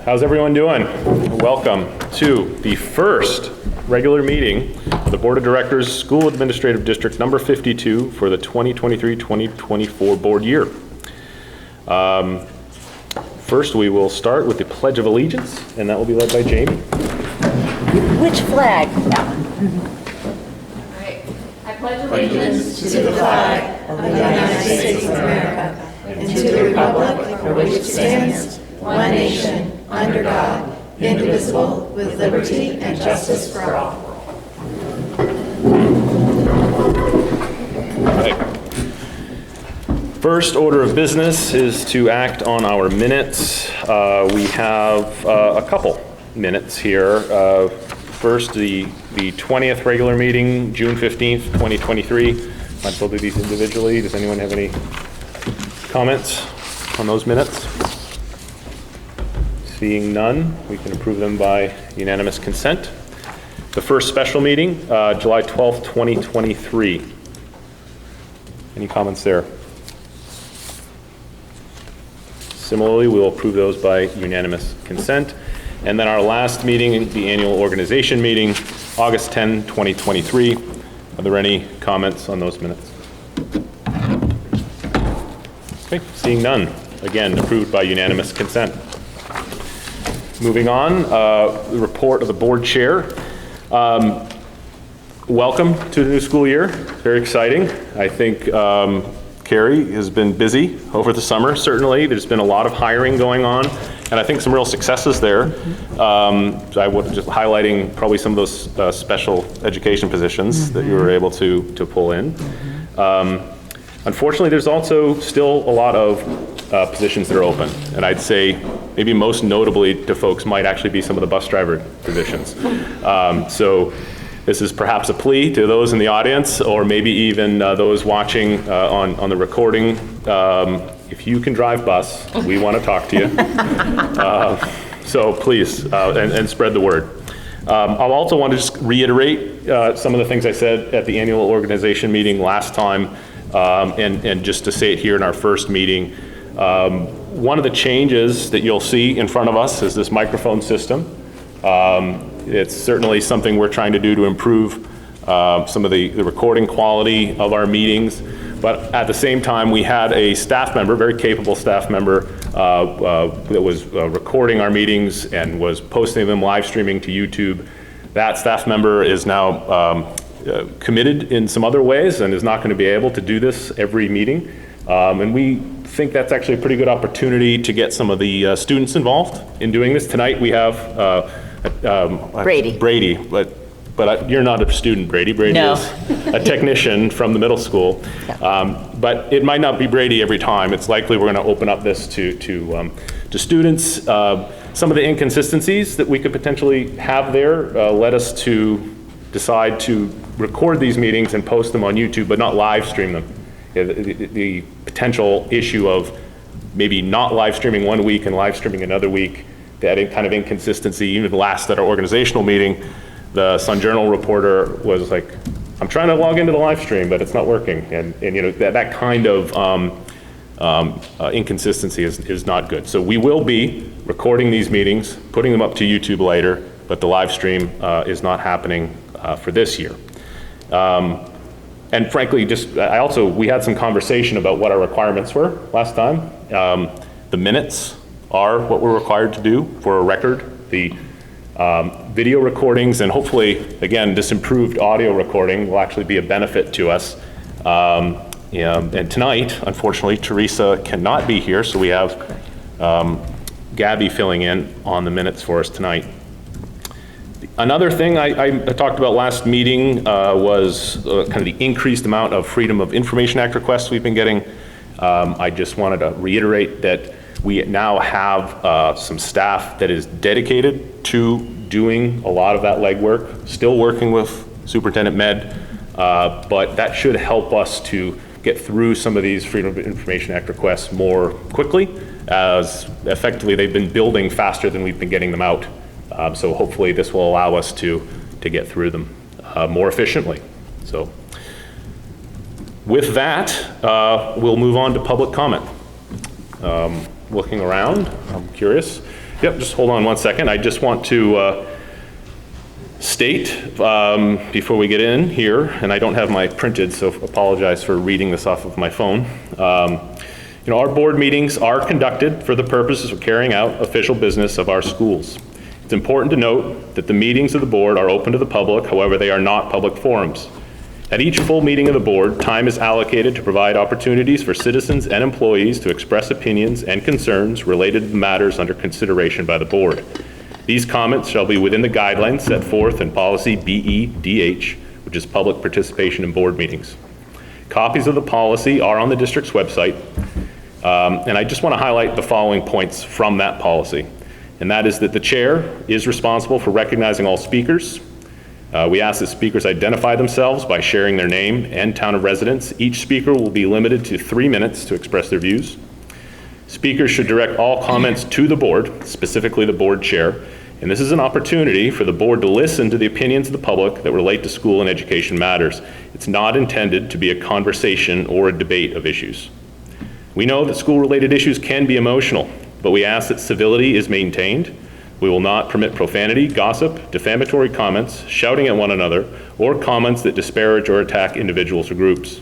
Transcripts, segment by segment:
How's everyone doing? Welcome to the first regular meeting of the Board of Directors, School Administrative District number 52 for the 2023-2024 board year. First, we will start with the Pledge of Allegiance, and that will be led by Jamie. Which flag? That one. All right. I pledge allegiance to the flag of the United States of America and to the republic for which it stands, one nation, under God, indivisible, with liberty and justice for all. First order of business is to act on our minutes. We have a couple minutes here. First, the 20th regular meeting, June 15th, 2023. Might as well do these individually. Does anyone have any comments on those minutes? Seeing none, we can approve them by unanimous consent. The first special meeting, July 12th, 2023. Any comments there? Similarly, we will approve those by unanimous consent. And then our last meeting, the annual organization meeting, August 10, 2023. Are there any comments on those minutes? Okay, seeing none. Again, approved by unanimous consent. Moving on, the report of the board chair. Welcome to the new school year. Very exciting. I think Carrie has been busy over the summer, certainly. There's been a lot of hiring going on, and I think some real successes there. So I would just highlighting probably some of those special education positions that you were able to pull in. Unfortunately, there's also still a lot of positions that are open, and I'd say maybe most notably to folks might actually be some of the bus driver positions. So this is perhaps a plea to those in the audience, or maybe even those watching on the recording. If you can drive bus, we want to talk to you. So please, and spread the word. I'll also want to just reiterate some of the things I said at the annual organization meeting last time, and just to say it here in our first meeting. One of the changes that you'll see in front of us is this microphone system. It's certainly something we're trying to do to improve some of the recording quality of our meetings. But at the same time, we had a staff member, very capable staff member, that was recording our meetings and was posting them, live streaming to YouTube. That staff member is now committed in some other ways and is not going to be able to do this every meeting. And we think that's actually a pretty good opportunity to get some of the students involved in doing this. Tonight we have Brady, but you're not a student, Brady. Brady No. is a technician from the middle school. But it might not be Brady every time. It's likely we're going to open up this to students. Some of the inconsistencies that we could potentially have there led us to decide to record these meetings and post them on YouTube, but not live stream them. The potential issue of maybe not live streaming one week and live streaming another week, that kind of inconsistency. Even last at our organizational meeting, the Sun Journal reporter was like, I'm trying to log into the live stream, but it's not working. And you know, that kind of inconsistency is not good. So we will be recording these meetings, putting them up to YouTube later, but the live stream is not happening for this year. And frankly, we had some conversation about what our requirements were last time. The minutes are what we're required to do for a record. The video recordings, and hopefully, again, this improved audio recording will actually be a benefit to us. And tonight, unfortunately, Teresa cannot be here, so we have Gabby filling in on the minutes for us tonight. Another thing I talked about last meeting was kind of the increased amount of Freedom of Information Act requests we've been getting. I just wanted to reiterate that we now have some staff that is dedicated to doing a lot of that legwork, still working with Superintendent Med, but that should help us to get through some of these Freedom of Information Act requests more quickly, as effectively they've been building faster than we've been getting them out. So hopefully this will allow us to get through them more efficiently. So with that, we'll move on to public comment. Looking around, I'm curious. Yep, just hold on one second. I just want to state before we get in here, and I don't have my printed, so apologize for reading this off of my phone. Our board meetings are conducted for the purposes of carrying out official business of our schools. It's important to note that the meetings of the board are open to the public, however, they are not public forums. At each full meeting of the board, time is allocated to provide opportunities for citizens and employees to express opinions and concerns related to the matters under consideration by the board. These comments shall be within the guidelines set forth in policy BEDH, which is public participation in board meetings. Copies of the policy are on the district's website, and I just want to highlight the following points from that policy. And that is that the chair is responsible for recognizing all speakers. We ask that speakers identify themselves by sharing their name and town of residence. Each speaker will be limited to 3 minutes to express their views. Speakers should direct all comments to the board, specifically the board chair, and this is an opportunity for the board to listen to the opinions of the public that relate to school and education matters. It's not intended to be a conversation or a debate of issues. We know that school-related issues can be emotional, but we ask that civility is maintained. We will not permit profanity, gossip, defamatory comments, shouting at one another, or comments that disparage or attack individuals or groups.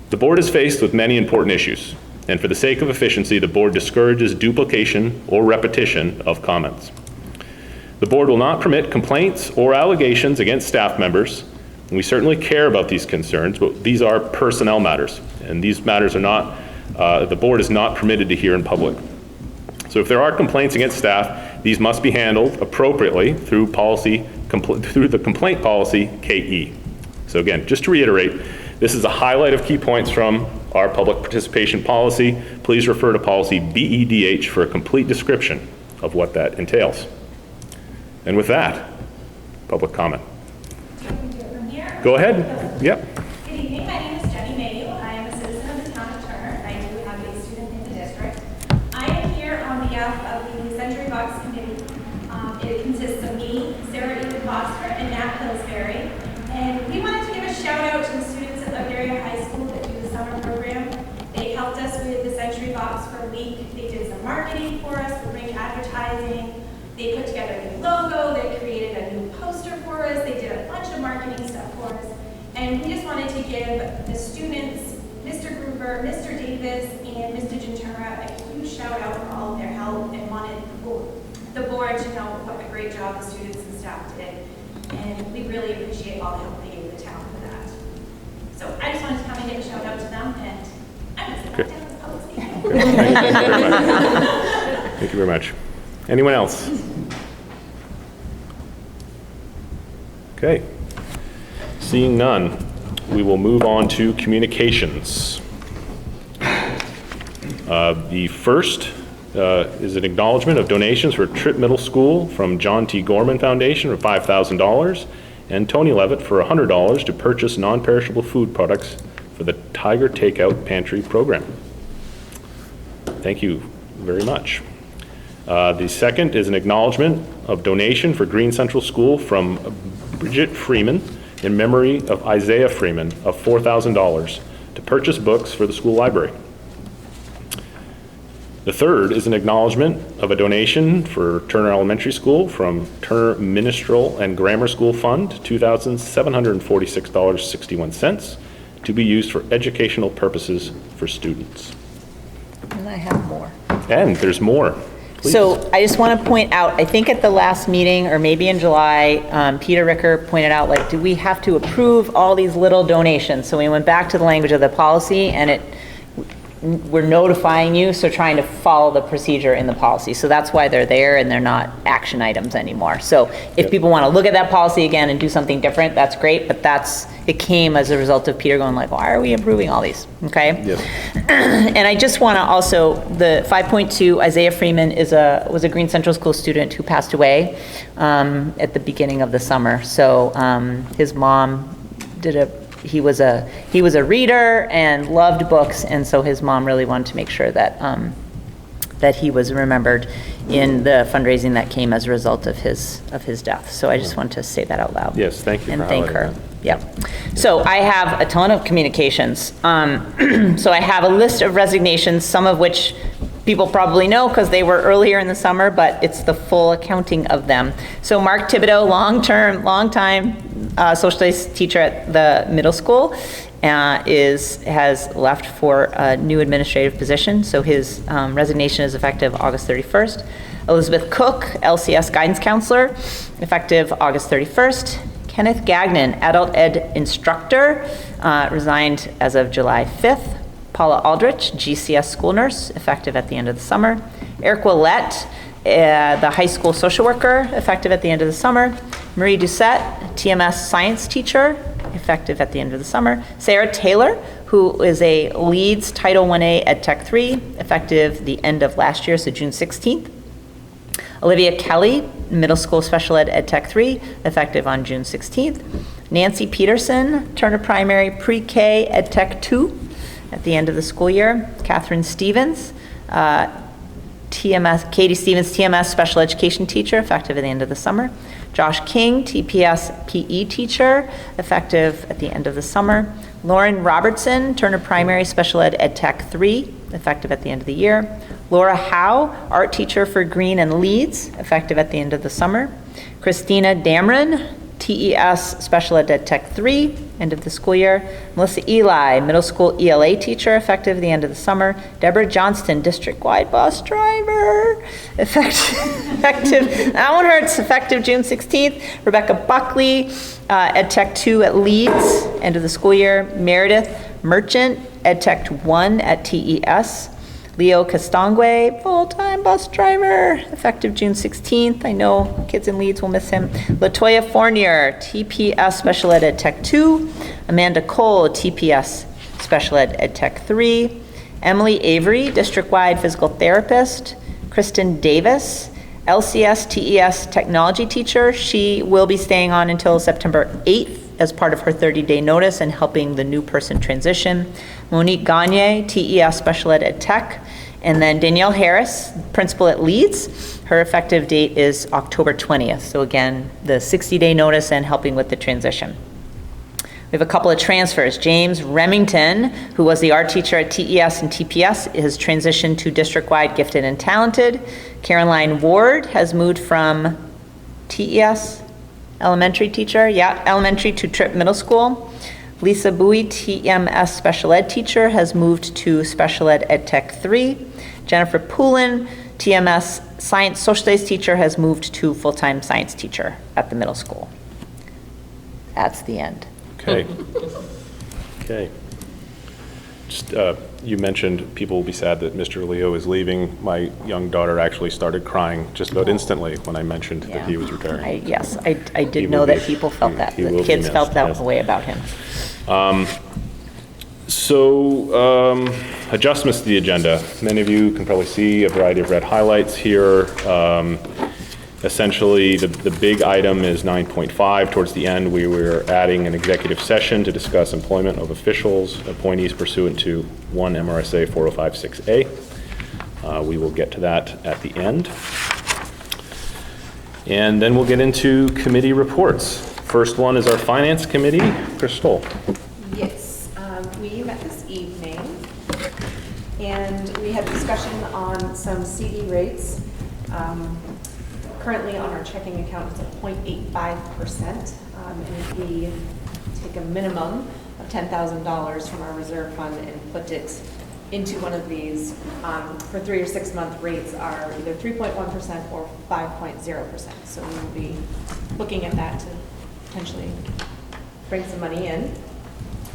The board is faced with many important issues, and for the sake of efficiency, the board discourages duplication or repetition of comments. The board will not permit complaints or allegations against staff members. And we certainly care about these concerns, but these are personnel matters, and these matters are not, the board is not permitted to hear in public. So if there are complaints against staff, these must be handled appropriately through the complaint policy KE. So again, just to reiterate, this is a highlight of key points from our public participation policy. Please refer to policy BEDH for a complete description of what that entails. And with that, public comment. Go ahead. Yep. Good evening, my name is Jenny Mayhew. I am a citizen of the town of Turner, and I do have a student in the district. I am here on behalf of the Century Box Committee. It consists of me, Sarah Ethan Foster, and Nat Pillsbury. And we wanted to give a shout out to the students at Liberia High School that do the summer program. They helped us with the Century Box for a week. They did some marketing for us, for great advertising. They put together a new logo, they created a new poster for us, they did a bunch of marketing stuff for us. And we just wanted to give the students, Mr. Gruber, Mr. Davis, and Mr. Gentura a huge shout out for all of their help, and wanted the board to know what a great job the students and staff did. And we really appreciate all the help they gave the town for that. So I just wanted to come and give a shout out to them, and I'm going to sit down with the public speaking. Thank you very much. Anyone else? Okay. Seeing none, we will move on to communications. The first is an acknowledgement of donations for Tripp Middle School from John T. Gorman Foundation for $5,000 and Tony Levitt for $100 to purchase non-perishable food products for the Tiger Takeout Pantry program. Thank you very much. The second is an acknowledgement of donation for Green Central School from Bridget Freeman in memory of Isaiah Freeman of $4,000 to purchase books for the school library. The third is an acknowledgement of a donation for Turner Elementary School from Turner Ministerial and Grammar School Fund, $2,746.61 to be used for educational purposes for students. And I have more. And there's more. Please. So I just want to point out, I think at the last meeting, or maybe in July, Peter Ricker pointed out, like, do we have to approve all these little donations? So we went back to the language of the policy, and we're notifying you, so trying to follow the procedure in the policy. So that's why they're there, and they're not action items anymore. So if people want to look at that policy again and do something different, that's great, but it came as a result of Peter going like, why are we approving all these, okay? Yes. And I just want to also, the 5.2, Isaiah Freeman was a Green Central School student who passed away at the beginning of the summer. So his mom he was a reader and loved books, and so his mom really wanted to make sure that that he was remembered in the fundraising that came as a result of his death. So I just want to say that out loud. Yes, thank you and for thank highlighting her. that. Yep. So I have a ton of communications. So I have a list of resignations, some of which people probably know because they were earlier in the summer, but it's the full accounting of them. So Mark Thibodeau, long-time social studies teacher at the middle school, has left for a new administrative position. So his resignation is effective August 31st. Elizabeth Cook, LCS guidance counselor, effective August 31st. Kenneth Gagnon, adult ed instructor, resigned as of July 5th. Paula Aldrich, GCS school nurse, effective at the end of the summer. Eric Willett, the high school social worker, effective at the end of the summer. Marie Doucette, TMS science teacher, effective at the end of the summer. Sarah Taylor, who is a Leeds Title 1A Ed Tech 3, effective the end of last year, so June 16th. Olivia Kelly, middle school special ed Tech 3, effective on June 16th. Nancy Peterson, Turner Primary Pre-K Ed Tech 2, at the end of the school year. Catherine Stevens, Katie Stevens, TMS special education teacher, effective at the end of the summer. Josh King, TPS PE teacher, effective at the end of the summer. Lauren Robertson, Turner Primary Special Ed Tech 3, effective at the end of the year. Laura Howe, art teacher for Green and Leeds, effective at the end of the summer. Christina Dameron, TES Special Ed Tech 3, end of the school year. Melissa Eli, middle school ELA teacher, effective the end of the summer. Deborah Johnston, district-wide bus driver, effective, that one hurts, effective June 16th. Rebecca Buckley, Ed Tech 2 at Leeds, end of the school year. Meredith Merchant, Ed Tech 1 at TES. Leo Castangue, full-time bus driver, effective June 16th. I know kids in Leeds will miss him. Latoya Fournier, TPS Special Ed Tech 2. Amanda Cole, TPS Special Ed Tech 3. Emily Avery, district-wide physical therapist. Kristen Davis, LCS TES technology teacher. She will be staying on until September 8th as part of her 30-day notice and helping the new person transition. Monique Gagne, TES Special Ed Tech. And then Danielle Harris, principal at Leeds. Her effective date is October 20th. So again, the 60-day notice and helping with the transition. We have a couple of transfers. James Remington, who was the art teacher at TES and TPS, has transitioned to district-wide gifted and talented. Caroline Ward has moved from TES, elementary teacher, elementary to Tripp Middle School. Lisa Bowie, TMS special ed teacher, has moved to Special Ed Tech 3. Jennifer Poulin, TMS science social studies teacher, has moved to full-time science teacher at the middle school. That's the end. Okay. Okay. Just, you mentioned people will be sad that Mr. Leo is leaving. My young daughter actually started crying just about instantly when I that Yeah. he was retiring. I did know that people felt that. he will The be kids missed, felt that yes. way about him. Adjustments to the agenda. Many of you can probably see a variety of red highlights here. Essentially, the big item is 9.5. Towards the end, we were adding an executive session to discuss employment of officials, appointees pursuant to 1 MRSA 4056A. We will get to that at the end. And then we'll get into committee reports. First one is our Finance Committee. Crystal. Yes, we met this evening, and we had discussion on some CD rates. Currently on our checking account, it's at 0.85%, and if we take a minimum of $10,000 from our reserve fund and put it into one of these, for 3 or 6 month rates are either 3.1% or 5.0%. So we will be looking at that to potentially bring some money in.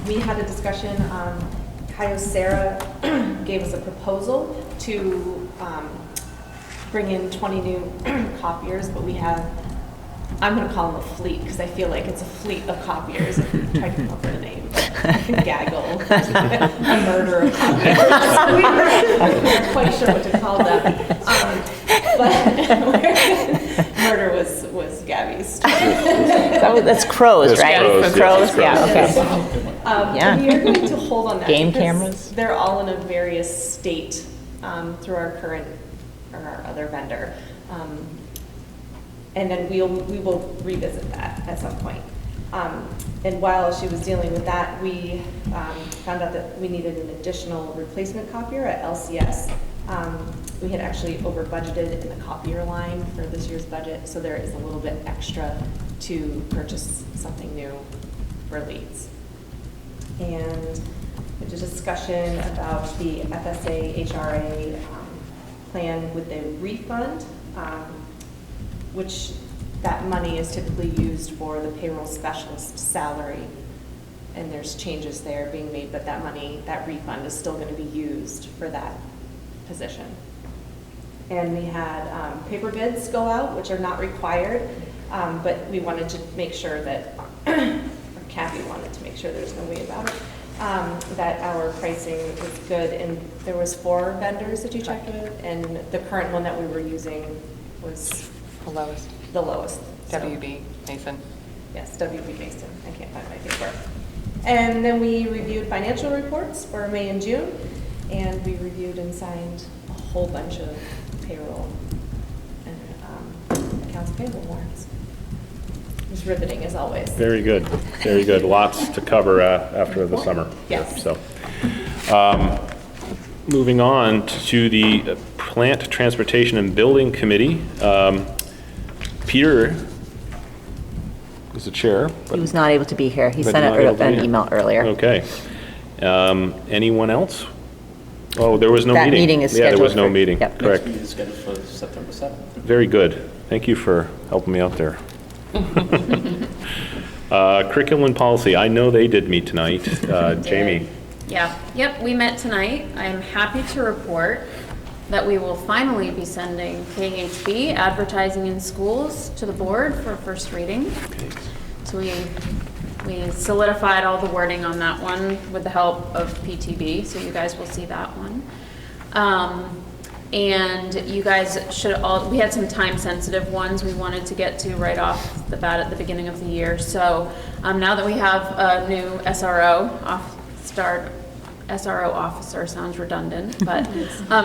We had a discussion, Kyocera gave us a proposal to bring in 20 new copiers, but we have, I'm going to call them a fleet because I feel like it's a fleet of copiers. Try to come up with a name. Gaggle, a murder of copiers. We weren't quite sure what to call them. But murder was Gabby's. That's crows, That's right? crows, For yeah, crows? that's crows. Yeah, okay. Yeah. We are going to hold on that. Game because cameras? They're all in a various state through our current or our other vendor. And then we will revisit that at some point. And while she was dealing with that, we found out that we needed an additional replacement copier at LCS. We had actually over budgeted in the copier line for this year's budget, so there is a little bit extra to purchase something new for leads. And there's a discussion about the FSA HRA plan with the refund, which that money is typically used for the payroll specialist salary. And there's changes there being made, but that money, that refund is still going to be used for that position. And we had paper bids go out, which are not required, but we wanted to make sure that, or Kathy wanted to make sure there's no way about it, that our pricing was good. And there was 4 vendors that you checked with, and the current one that we were using was The lowest. the lowest. So- WB Mason. Yes, WB Mason. I can't find my paper. And then we reviewed financial reports for May and June, and we reviewed and signed a whole bunch of payroll and accounts payable warrants. It was riveting as always. Very good, very good. Lots to cover after the summer. Yes. So, moving on to the Plant Transportation and Building Committee. Peter is the chair. He was not able to be here. He But sent not able to an be here. email earlier. Okay. Anyone else? Oh, there was no meeting. That meeting is Yeah, there was scheduled no for- meeting, yep. correct. Next meeting is scheduled for September 7th. Very good. Thank you for helping me out there. Curriculum and policy, I know they did meet tonight. Jamie, Yeah, yep, we met tonight. I am happy to report that we will finally be sending KHB advertising in schools to the board for first reading. So we solidified all the wording on that one with the help of PTB, so you guys will see that one. And you guys should all, we had some time-sensitive ones we wanted to get to right off the bat at the beginning of the year. So now that we have a new SRO officer, sounds redundant, but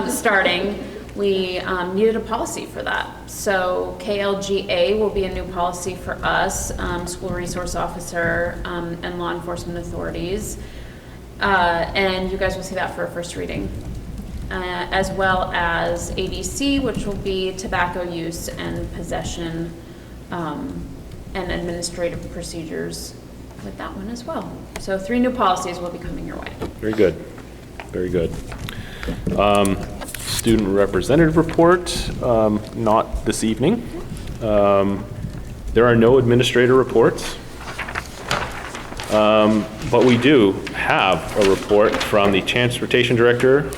starting, we needed a policy for that. So KLGA will be a new policy for us, school resource officer, and law enforcement authorities. And you guys will see that for a first reading. As well as ADC, which will be tobacco use and possession, and administrative procedures with that one as well. So 3 new policies will be coming your way. very good, very good. Student representative report, not this evening. There are no administrator reports. But we do have a report from the transportation director.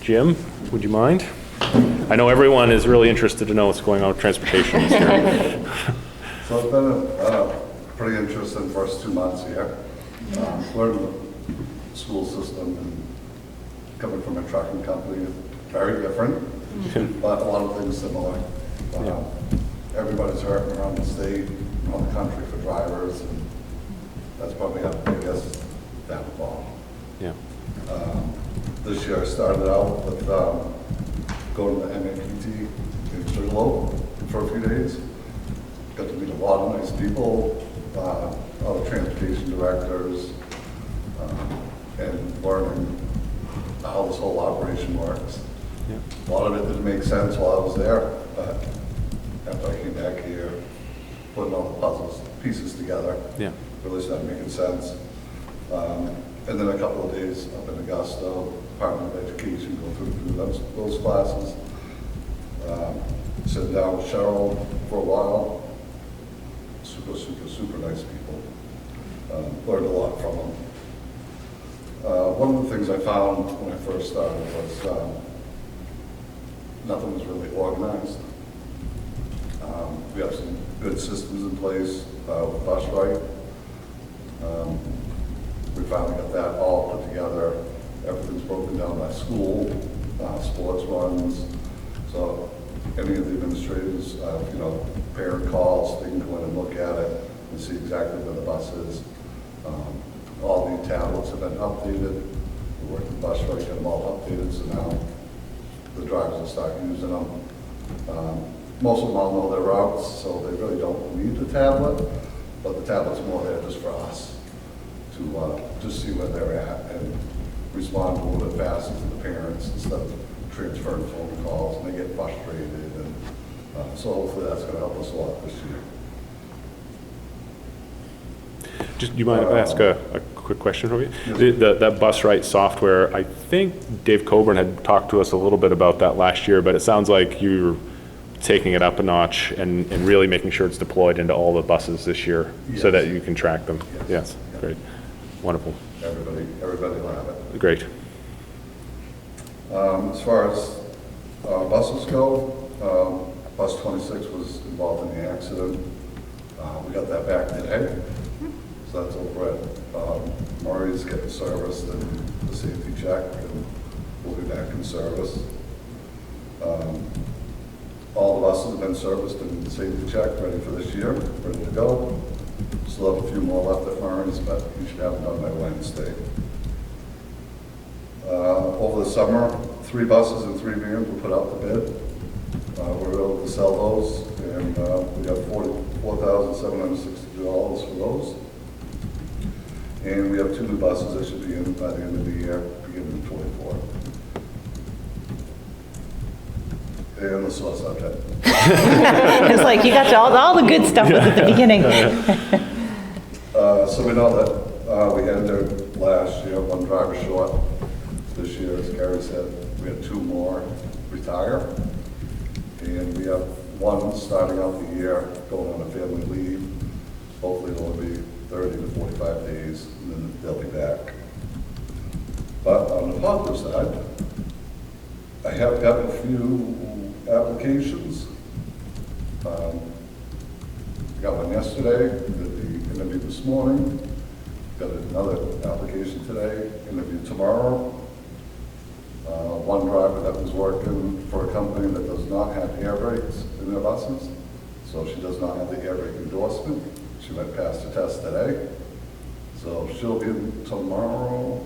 Jim, would you mind? I know everyone is really interested to know what's going on with transportation this year. So it's been a pretty interesting first 2 months here. Learning the school system and coming from a trucking company, very different, but a lot of things similar. Everybody's hurting around the state, around the country for drivers, and that's probably our biggest downfall. Yeah. This year I started out with going to the MAPT in Sugarloaf for a few days. Got to meet a lot of nice people, other transportation directors, and learning how this whole operation works. Yeah. A lot of it didn't make sense while I was there, but after I came back here, putting all the puzzles, pieces together, Yeah. really started making sense. And then a couple of days up in Augusta, Department of Education, go through those classes. Sitting down with Cheryl for a while. Super nice people. Learned a lot from them. One of the things I found when I first started was nothing was really organized. We have some good systems in place with bus right. We finally got that all put together. Everything's broken down by school, sports runs. So any of the administrators, parent calls, they can go in and look at it and see exactly where the bus is. All the tablets have been updated. We worked with bus right, got them all updated, so now the drivers will start using them. Most of them all know their routes, so they really don't need the tablet, but the tablet's more there just for us to just see where they're at and respond a little bit faster to the parents instead of transferring phone calls, and they get frustrated, and so hopefully that's gonna help us a lot this year. Just, do you mind if I ask a quick question from you? That bus right software, I think Dave Coburn had talked to us a little bit about that last year, but it sounds like you're taking it up a notch and really making sure it's deployed into all the buses this year so that you can track them. Yes, great. Wonderful. Everybody will have it. Great. As far as buses go, bus 26 was involved in the accident. We got that back today. So that's over at Murray's getting serviced and the safety check, and we'll be back in service. All the buses have been serviced and safety checked, ready for this year, ready to go. Still have a few more left at Murray's, but we should have them done by Wednesday. Over the summer, 3 buses and 3 vans were put out to bid. We were able to sell those, and we have $44,762 for those. And we have 2 new buses that should be in by the end of the year, beginning of 24. And the sore subject. It's like, you got all the good stuff was at the beginning. So we know that we ended last year 1 driver short. This year, as Gary said, we had 2 more retire. And we have 1 starting out the year going on a family leave. Hopefully it'll be 30 to 45 days, and then they'll be back. But on the positive side, I have gotten a few applications. Got one yesterday, did the interview this morning, got another application today, interview tomorrow. One driver that was working for a company that does not have air brakes in their buses, so she does not have the air brake endorsement. She went past the test today, so she'll be in tomorrow.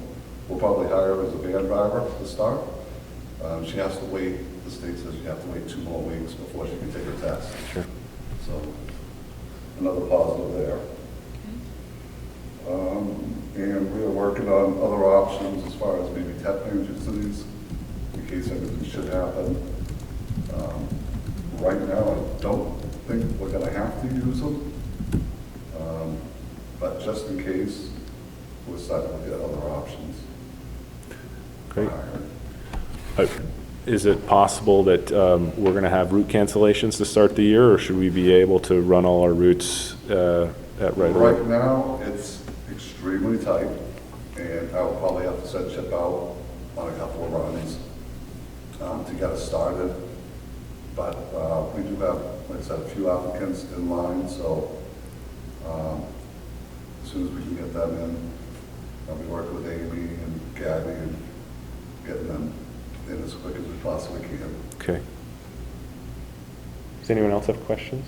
We'll probably hire her as a van driver to start. She has to wait, the state says you have to wait 2 more weeks before she can take her test. Sure. So, another positive there. And we are working on other options as far as maybe tap agencies in case anything should happen. Right now, I don't think we're gonna have to use them. But just in case, we're starting to look at other options. Great. Is it possible that we're going to have route cancellations to start the year, or should we be able to run all our routes at right away? Right now, it's extremely tight, and I will probably have to send Chip out on a couple of runs to get us started. But we do have, like I said, a few applicants in line, so as soon as we can get them in, I'll be working with Amy and Gabby and getting them in as quick as we possibly can. Okay. Does anyone else have questions?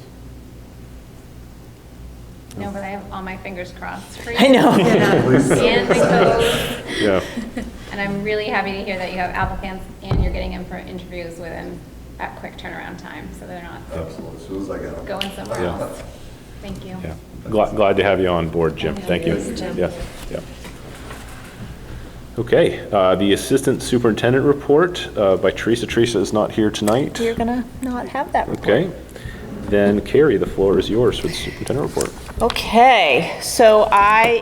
No, but I have all my fingers crossed for you. I know. And the code. Yeah. And I'm really happy to hear that you have applicants and you're getting in for interviews within that quick turnaround time, so they're not Absolutely, as soon as I get them. going somewhere Yeah. else. Thank you. Yeah. Glad to have you on board, Jim. Thank you. Yeah. Yeah. Okay. The Assistant Superintendent Report by Teresa. Teresa is not here tonight. You're gonna not have that report. Okay. Then Carrie, the floor is yours for the Superintendent Report. Okay, so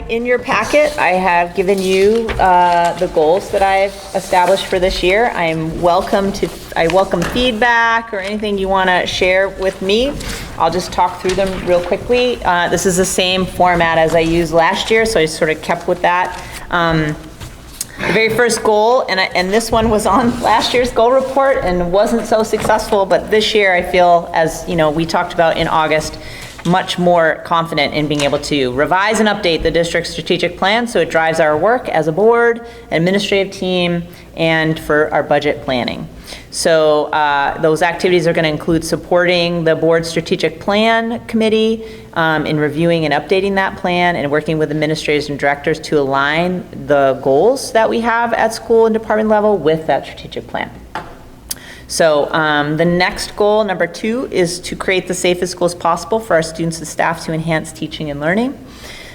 in your packet, I have given you the goals that I've established for this year. I welcome feedback or anything you want to share with me. I'll just talk through them real quickly. This is the same format as I used last year, so I sort of kept with that. The very first goal, and this one was on last year's goal report and wasn't so successful, but this year I feel, as you know, we talked about in August, much more confident in being able to revise and update the district's strategic plan so it drives our work as a board, administrative team, and for our budget planning. So those activities are going to include supporting the board's strategic plan committee in reviewing and updating that plan and working with administrators and directors to align the goals that we have at school and department level with that strategic plan. So the next goal, number 2, is to create the safest schools possible for our students and staff to enhance teaching and learning.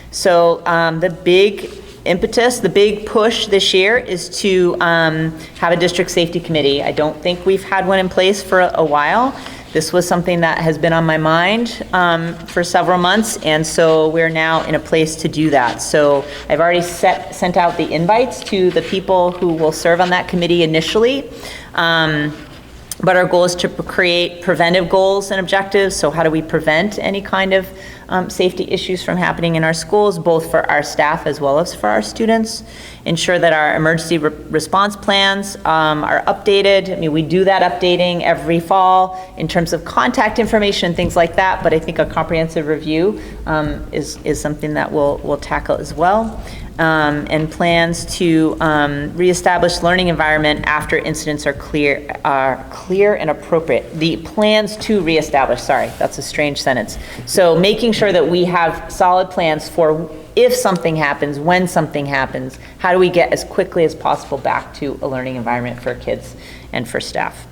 So the big impetus, the big push this year is to have a district safety committee. I don't think we've had one in place for a while. This was something that has been on my mind for several months, and so we're now in a place to do that. So I've already sent out the invites to the people who will serve on that committee initially. But our goal is to create preventive goals and objectives. So how do we prevent any kind of safety issues from happening in our schools, both for our staff as well as for our students? Ensure that our emergency response plans are updated. I mean, we do that updating every fall in terms of contact information, things like that, but I think a comprehensive review is something that we'll tackle as well. And plans to reestablish learning environment after incidents are clear and appropriate. The plans to reestablish, sorry, that's a strange sentence. So making sure that we have solid plans for if something happens, when something happens, how do we get as quickly as possible back to a learning environment for kids and for staff.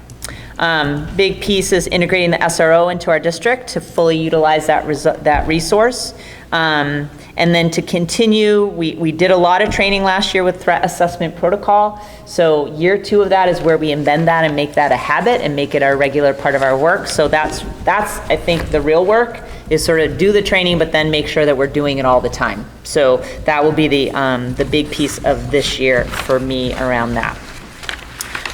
Big piece is integrating the SRO into our district to fully utilize that resource. And then to continue, we did a lot of training last year with threat assessment protocol. So year 2 of that is where we embed that and make that a habit and make it a regular part of our work. So that's I think the real work is sort of do the training, but then make sure that we're doing it all the time. So that will be the big piece of this year for me around that.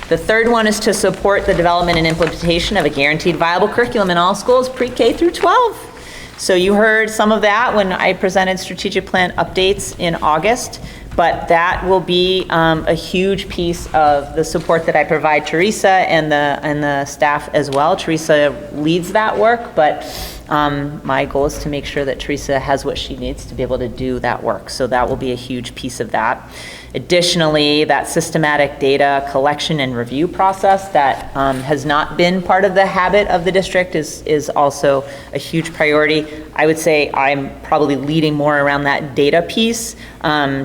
The third one is to support the development and implementation of a guaranteed viable curriculum in all schools, pre-K through 12. So you heard some of that when I presented strategic plan updates in August, but that will be a huge piece of the support that I provide Teresa and the staff as well. Teresa leads that work, but my goal is to make sure that Teresa has what she needs to be able to do that work. So that will be a huge piece of that. Additionally, that systematic data collection and review process that has not been part of the habit of the district is also a huge priority. I would say I'm probably leading more around that data piece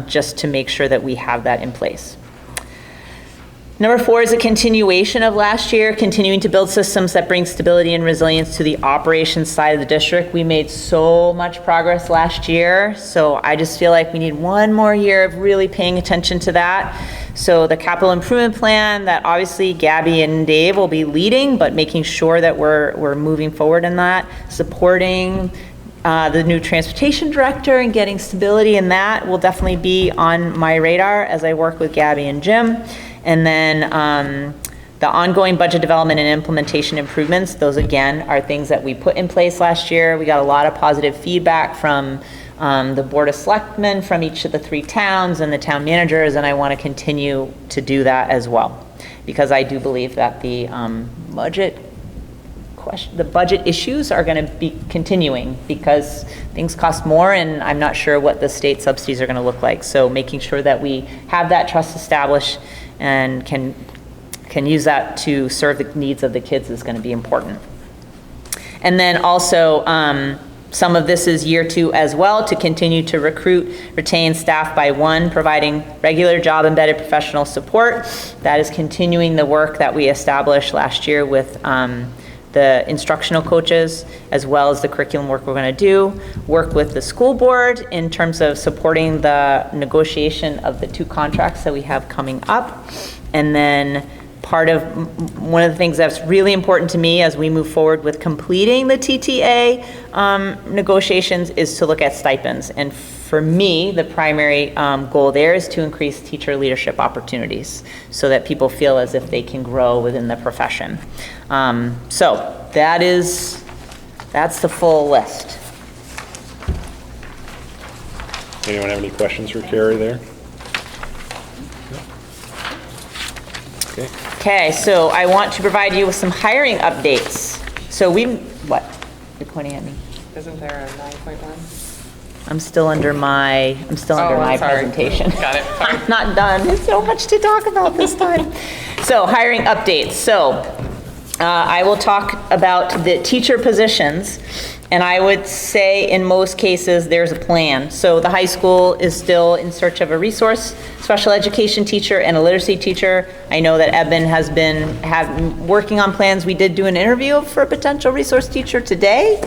just to make sure that we have that in place. Number 4 is a continuation of last year, continuing to build systems that bring stability and resilience to the operations side of the district. We made so much progress last year, so I just feel like we need one more year of really paying attention to that. So the capital improvement plan that obviously Gabby and Dave will be leading, but making sure that we're moving forward in that, supporting the new transportation director and getting stability in that will definitely be on my radar as I work with Gabby and Jim. And then the ongoing budget development and implementation improvements, those again are things that we put in place last year. We got a lot of positive feedback from the Board of Selectmen from each of the 3 towns and the town managers, and I want to continue to do that as well, because I do believe that the budget issues are going to be continuing because things cost more, and I'm not sure what the state subsidies are going to look like. So making sure that we have that trust established and can use that to serve the needs of the kids is going to be important. And then also, some of this is year 2 as well, to continue to recruit, retain staff by 1, providing regular job embedded professional support. That is continuing the work that we established last year with the instructional coaches, as well as the curriculum work we're going to do. Work with the school board in terms of supporting the negotiation of the 2 contracts that we have coming up. And then one of the things that's really important to me as we move forward with completing the TTA negotiations is to look at stipends. And for me, the primary goal there is to increase teacher leadership opportunities so that people feel as if they can grow within the profession. So that's the full list. Anyone have any questions for Carrie there? Okay. Okay, so I want to provide you with some hiring updates. So what? You're pointing at me. Isn't there a 9.1? I'm still under my sorry. presentation. Got it, sorry. I'm not done. There's so much to talk about this time. So hiring updates. So I will talk about the teacher positions, and I would say in most cases there's a plan. So the high school is still in search of a resource special education teacher and a literacy teacher. I know that Eben has been working on plans. We did do an interview for a potential resource teacher today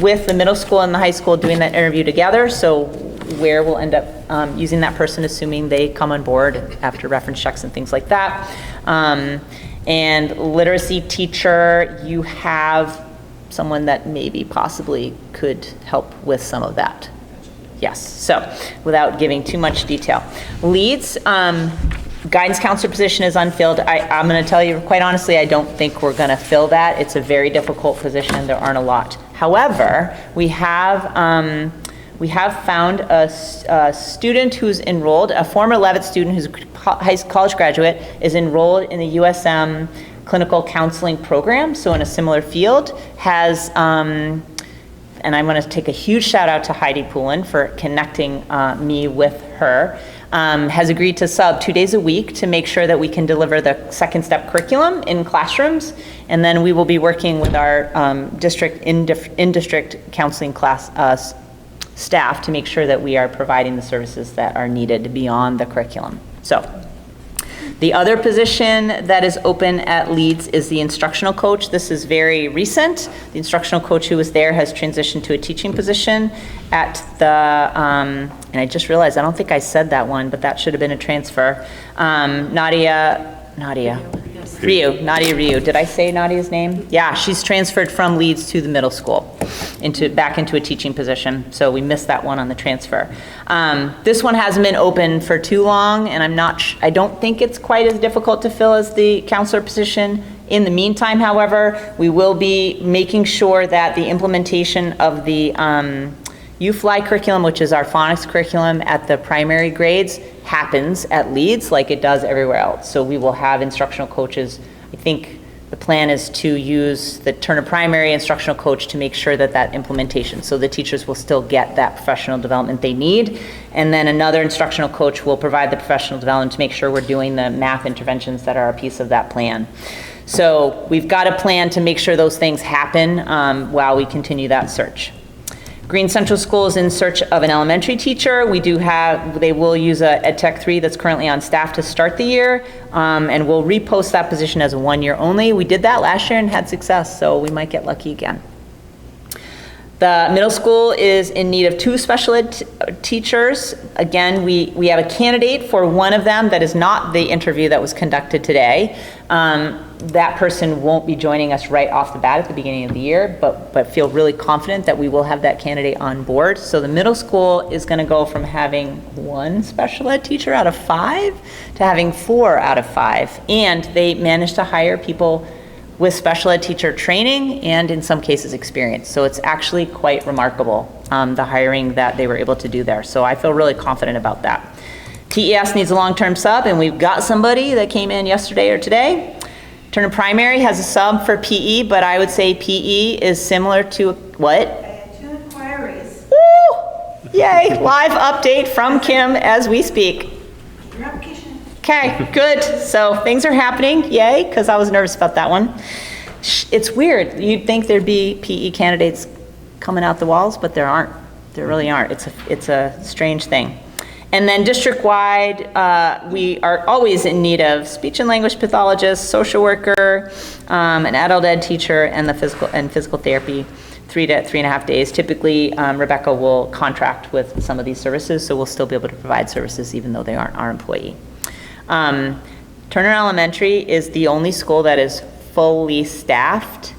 with the middle school and the high school doing that interview together. So where we'll end up using that person, assuming they come on board after reference checks and things like that. And literacy teacher, you have someone that maybe possibly could help with some of that. Yes, so without giving too much detail. Leads, guidance counselor position is unfilled. I'm going to tell you quite honestly, I don't think we're going to fill that. It's a very difficult position. There aren't a lot. However, we have found a student who's enrolled, a former Levitt student who's a college graduate, is enrolled in the USM clinical counseling program, so in a similar field, has, and I want to take a huge shout out to Heidi Poulin for connecting me with her, has agreed to sub 2 days a week to make sure that we can deliver the second step curriculum in classrooms, and then we will be working with our in-district counseling class staff to make sure that we are providing the services that are needed beyond the curriculum. So, the other position that is open at Leeds is the instructional coach. This is very recent. The instructional coach who was there has transitioned to a teaching position at the, and I just realized, I don't think I said that one, but that should have been a transfer. Nadia Ryu. Did I say Nadia's name? Yeah, she's transferred from Leeds to the middle school, back into a teaching position. So we missed that one on the transfer. This one hasn't been open for too long, and I don't think it's quite as difficult to fill as the counselor position. In the meantime, however, we will be making sure that the implementation of the UFly curriculum, which is our phonics curriculum at the primary grades, happens at Leeds like it does everywhere else. So we will have instructional coaches. I think the plan is to use the Turner Primary instructional coach to make sure that that implementation, so the teachers will still get that professional development they need. And then another instructional coach will provide the professional development to make sure we're doing the math interventions that are a piece of that plan. So we've got a plan to make sure those things happen while we continue that search. Green Central School is in search of an elementary teacher. They will use a EdTech 3 that's currently on staff to start the year, and we'll repost that position as a 1 year only. We did that last year and had success, so we might get lucky again. The middle school is in need of 2 special ed teachers. Again, we have a candidate for one of them that is not the interview that was conducted today. That person won't be joining us right off the bat at the beginning of the year, but feel really confident that we will have that candidate on board. So the middle school is going to go from having 1 special ed teacher out of 5 to having 4 out of 5. And they managed to hire people with special ed teacher training and in some cases experience. So it's actually quite remarkable, the hiring that they were able to do there. So I feel really confident about that. TES needs a long-term sub, and we've got somebody that came in yesterday or today. Turner Primary has a sub for PE, but I would say PE is similar to what? I had 2 inquiries. Woo! Yay, live update from Kim as we speak. Your application. Okay, good. So things are happening, yay, because I was nervous about that one. It's weird. You'd think there'd be PE candidates coming out the walls, but there aren't. There really aren't. It's a strange thing. And then district-wide, we are always in need of speech and language pathologist, social worker, an adult ed teacher, and physical therapy, 3 to 3.5 days. Typically, Rebecca will contract with some of these services, so we'll still be able to provide services even though they aren't our employee. Turner Elementary is the only school that is fully staffed.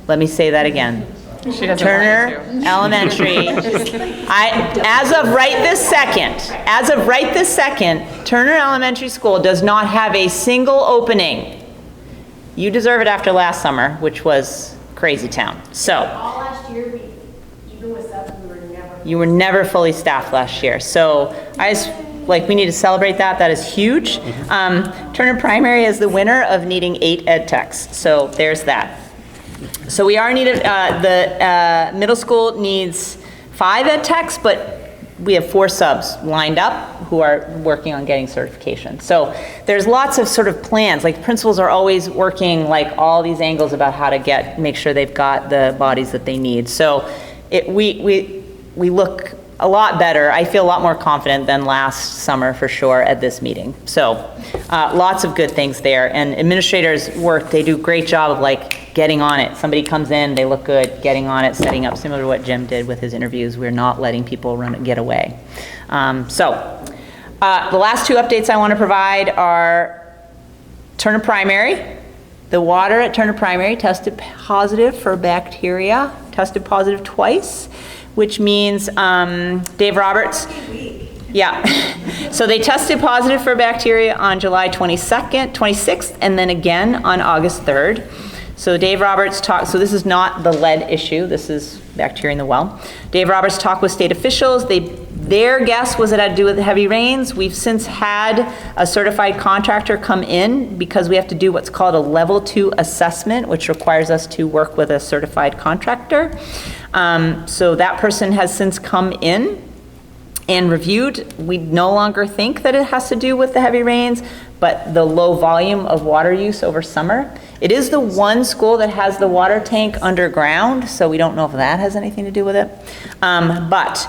Let me say that again. She doesn't Turner want to. Elementary. As of right this second, Turner Elementary School does not have a single opening. You deserve it after last summer, which was crazy town. So. All last year, even with subs, we were never. You were never fully staffed last year. So we need to celebrate that. That is huge. Turner Primary is the winner of needing 8 ed techs. So there's that. So we are needed, the middle school needs 5 ed techs, but we have 4 subs lined up who are working on getting certification. So there's lots of sort of plans, like principals are always working like all these angles about how to make sure they've got the bodies that they need. So we look a lot better. I feel a lot more confident than last summer for sure at this meeting. So lots of good things there. And administrators work, they do a great job of like getting on it. Somebody comes in, they look good, getting on it, setting up, similar to what Jim did with his interviews. We're not letting people run and get away. The last two updates I want to provide are Turner Primary. The water at Turner Primary tested positive for bacteria, tested positive twice, which means Dave Roberts. Yeah. So they tested positive for bacteria on July 26th, and then again on August 3rd. So Dave Roberts talked, so this is not the lead issue, this is bacteria in the well. Dave Roberts talked with state officials. Their guess was it had to do with the heavy rains. We've since had a certified contractor come in because we have to do what's called a level 2 assessment, which requires us to work with a certified contractor. So that person has since come in and reviewed. We no longer think that it has to do with the heavy rains, but the low volume of water use over summer. It is the one school that has the water tank underground, so we don't know if that has anything to do with it. But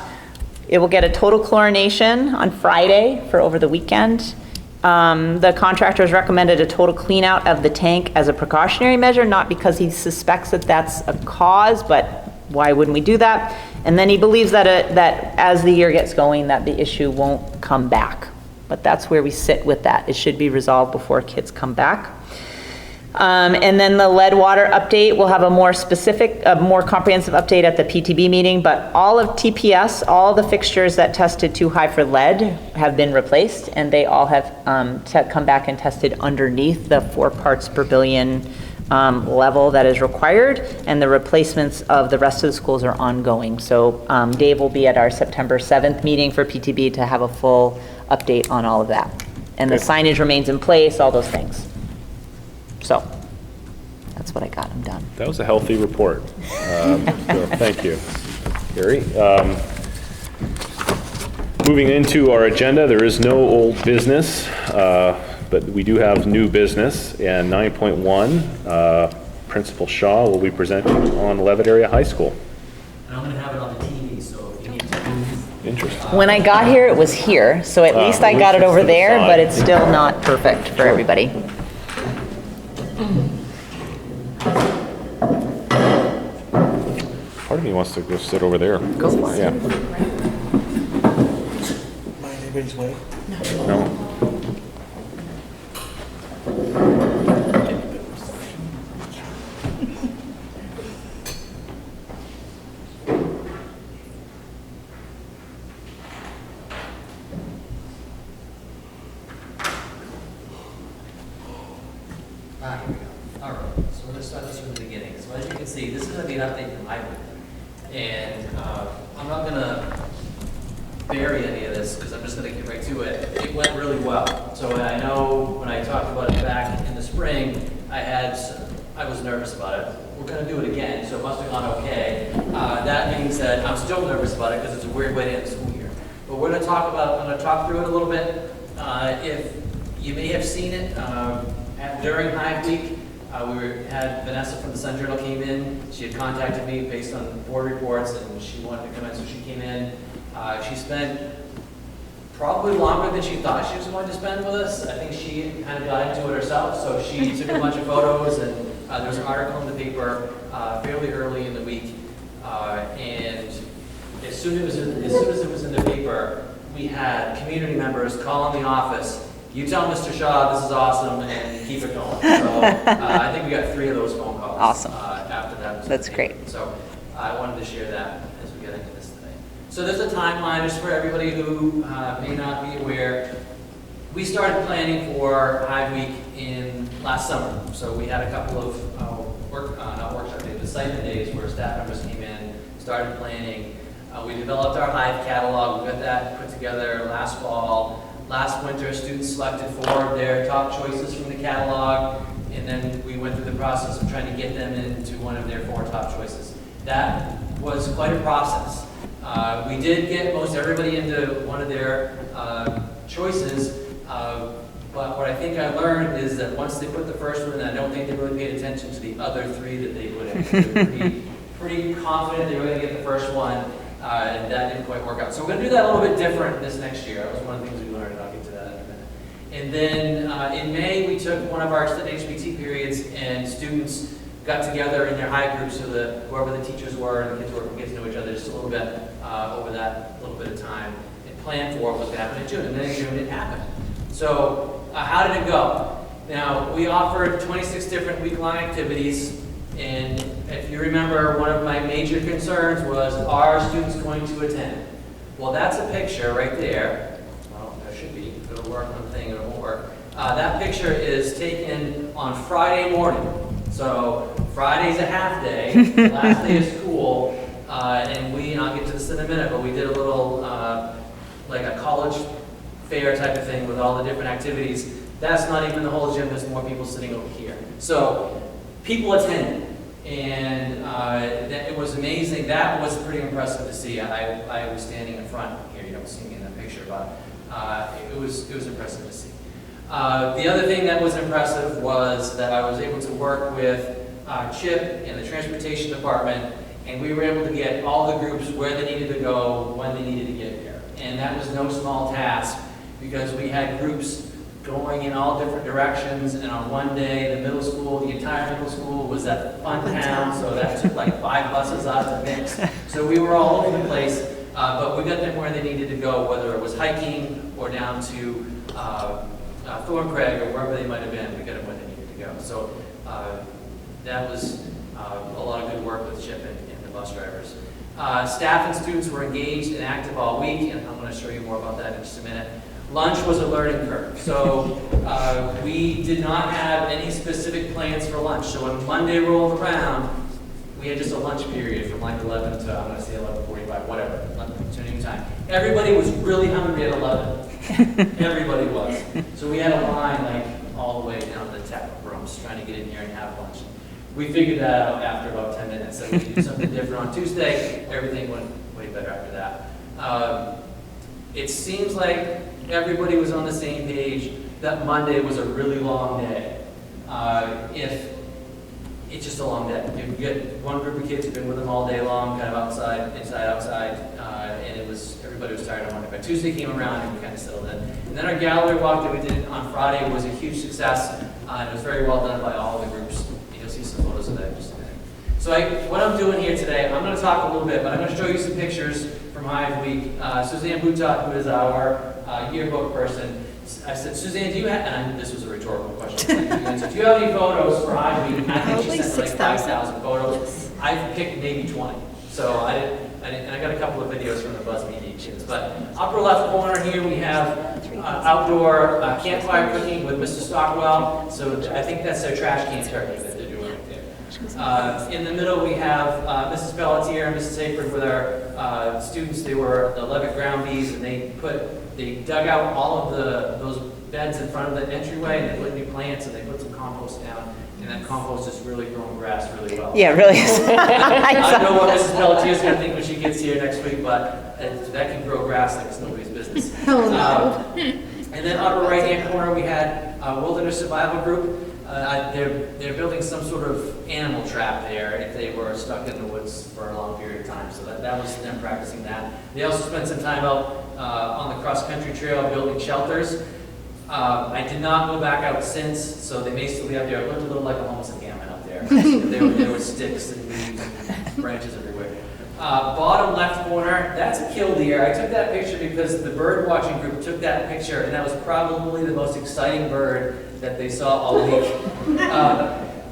it will get a total chlorination on Friday for over the weekend. The contractor has recommended a total clean out of the tank as a precautionary measure, not because he suspects that that's a cause, but why wouldn't we do that? And then he believes that as the year gets going, that the issue won't come back. But that's where we sit with that. It should be resolved before kids come back. And then the lead water update, we'll have a more specific, a more comprehensive update at the PTB meeting, but all of TPS, all the fixtures that tested too high for lead have been replaced, and they all have come back and tested underneath the 4 parts per billion level that is required, and the replacements of the rest of the schools are ongoing. So Dave will be at our September 7th meeting for PTB to have a full update on all of that. And the signage remains in place, all those things. So that's what I got. I'm done. That was a healthy report. So thank you, Gary. Moving into our agenda, there is no old business, but we do have new business. And 9.1, Principal Shaw will be presenting on Leavitt Area High School. And I'm going to have it on the TV, so if you need to. Interesting. When I got here, it was here, so at least I got it over there, but it's still not perfect for everybody. Part of me wants to go sit over there. Go for it. Yeah. Mind anybody's way? No. Here we go. All right, so we're going to start this from the beginning. So as you can see, this is going to be an update from my week. And I'm not going to bury any of this because I'm just going to get right to it. It went really well. So I know when I talked about it back in the spring, I was nervous about it. We're going to do it again, so it must have gone okay. That means that I'm still nervous about it because it's a weird way to end the school year. But I'm going to talk through it a little bit. If you may have seen it, during Hive Week, we had Vanessa from the Sun Journal came in. She had contacted me based on board reports, and she wanted to come in, so she came in. She spent probably longer than she thought she was going to spend with us. I think she kind of got into it herself, so she took a bunch of photos, and there was an article in the paper fairly early in the week. And as soon as it was in the paper, we had community members calling the office. You tell Mr. Shaw this is awesome and keep it going. So I think we got 3 of those phone calls. Awesome. After that. That's great. So I wanted to share that as we get into this today. So there's a timeline just for everybody who may not be aware. We started planning for Hive Week in last summer. So we had a couple of not workshop days, but stipend days where staff members came in, started planning. We developed our Hive catalog. We got that put together last fall. Last winter, students selected 4 of their top choices from the catalog, and then we went through the process of trying to get them into one of their 4 top choices. That was quite a process. We did get most everybody into one of their choices, but what I think I learned is that once they put the first one in, I don't think they really paid attention to the other 3 that they put in. They were pretty confident they were going to get the first one. and that didn't quite work out. So we're gonna do that a little bit different this next year. That was one of the things we learned, I'll get to that in a minute. And then in May, we took one of our extended HBT periods, and students got together in their high groups, so that whoever the teachers were and the kids were get to know each other just a little bit over that little bit of time, and plan for what was going to happen in June. And then in June, it happened. So how did it go? Now, we offered 26 different week-long activities, and if you remember, one of my major concerns was, are students going to attend? Well, that's a picture right there. Well, there should be. It'll work on the thing, it won't work. That picture is taken on Friday morning. So Friday's a half day, the last day of school, and I'll get to this in a minute, but we did a little, like a college fair type of thing with all the different activities. That's not even the whole gym, there's more people sitting over here. So people attended, and it was amazing. That was pretty impressive to see. I was standing in front here, you don't see me in that picture, but it was impressive to see. The other thing that was impressive was that I was able to work with Chip in the transportation department, and we were able to get all the groups where they needed to go, when they needed to get there. And that was no small task, because we had groups going in all different directions, and on one day, the entire middle school was at Fun Town, so that took like 5 buses out of the mix. So we were all over the place, but we got them where they needed to go, whether it was hiking or down to Thorncraig or wherever they might have been, we got them where they needed to go. So that was a lot of good work with Chip and the bus drivers. Staff and students were engaged and active all week, and I'm going to show you more about that in just a minute. Lunch was a learning curve. So we did not have any specific plans for lunch. So when Monday rolled around, we had just a lunch period from like 11 to, I'm going to say 11:45, whatever, to noon time. Everybody was really hungry at 11. Everybody was. So we had a line like all the way down to the tech rooms trying to get in here and have lunch. We figured that out after about 10 minutes. That we could do something different on Tuesday. Everything went way better after that. It seems like everybody was on the same page that Monday was a really long day. If it's just a long day. You get one group of kids who've been with them all day long, kind of outside, outside, and everybody was tired on Monday. But Tuesday came around and we kind of settled in. And then our gallery walk that we did on Friday was a huge success, and it was very well done by all the groups. You'll see some photos of that in just a minute. So what I'm doing here today, I'm going to talk a little bit, but I'm going to show you some pictures from Hive Week. Suzanne Boutot, who is our yearbook person, I said, Suzanne, do you have, and this was a rhetorical question, do you have any photos for Hive Week? I think she sent like 5,000 photos. I've picked maybe 20. So and I got a couple of videos from the BuzzMedia kids. But upper left corner here we have outdoor campfire cooking with Mr. Stockwell. So I think that's their trash can turkey that they're doing right there. In the middle we have Mrs. Pelletier and Mrs. Saford with our students. They were the Levitt Ground Bees, and they dug out all of those beds in front of the entryway, and they put new plants, and they put some compost down, and that compost is really growing grass really well. Yeah, it really is. I don't know what Mrs. Pelletier is going to think when she gets here next week, but that can grow grass like it's nobody's business. Oh, no. And then upper right-hand corner, we had a wilderness survival group. They're building some sort of animal trap there if they were stuck in the woods for a long period of time. So that was them practicing that. They also spent some time out on the cross-country trail building shelters. I did not go back out since, so they may still be out there. It looked a little like a homeless encampment out there. There were sticks and leaves and branches everywhere. Bottom left corner, that's a killdeer. I took that picture because the bird watching group took that picture, and that was probably the most exciting bird that they saw all week.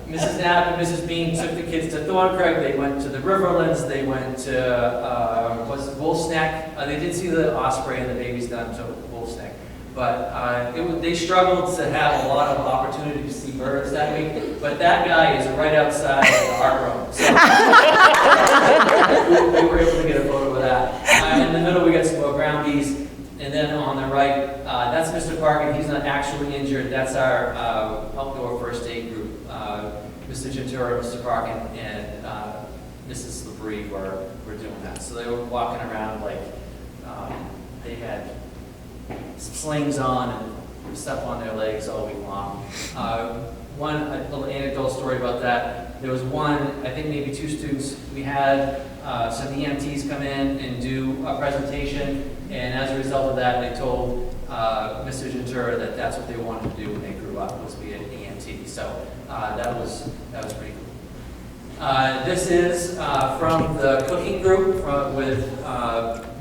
Mrs. Knapp and Mrs. Bean took the kids to Thorncraig. They went to the Riverlands. They went to Wolf's Neck. They did see the osprey and the babies down to Wolf's Neck. But they struggled to have a lot of opportunity to see birds that week. But that guy is right outside the art room. So we were able to get a photo of that. In the middle, we got some more ground bees. And then on the right, that's Mr. Parkin. He's not actually injured. That's our outdoor first aid group. Mr. Gentura, Mr. Parkin, and Mrs. Labrie were doing that. So they were walking around like they had slings on and stuff on their legs all week long. One little anecdotal story about that. there was one, I think maybe 2 students, we had some EMTs come in and do a presentation, and as a result of that, they told Mr. Ventura that that's what they wanted to do when they grew up, was be an EMT. So that was pretty cool. This is from the cooking group with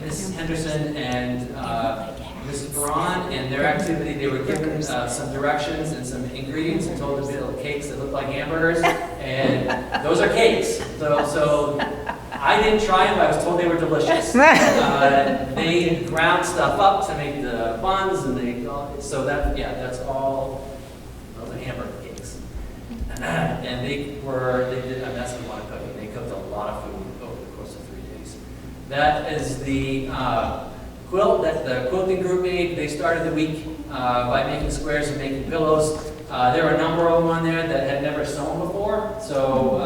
Ms. Henderson and Ms. Braun, and their activity, they were given some directions and some ingredients and told to build cakes that look like hamburgers, and those are cakes. So I didn't try them, but I was told they were delicious. They ground stuff up to make the buns, and so that's all, those are hamburger cakes. And they did a mess of a lot of cooking. They cooked a lot of food over the course of 3 days. That is the quilt that the quilting group made. They started the week by making squares and making pillows. There were a number of them on there that had never sewn before, so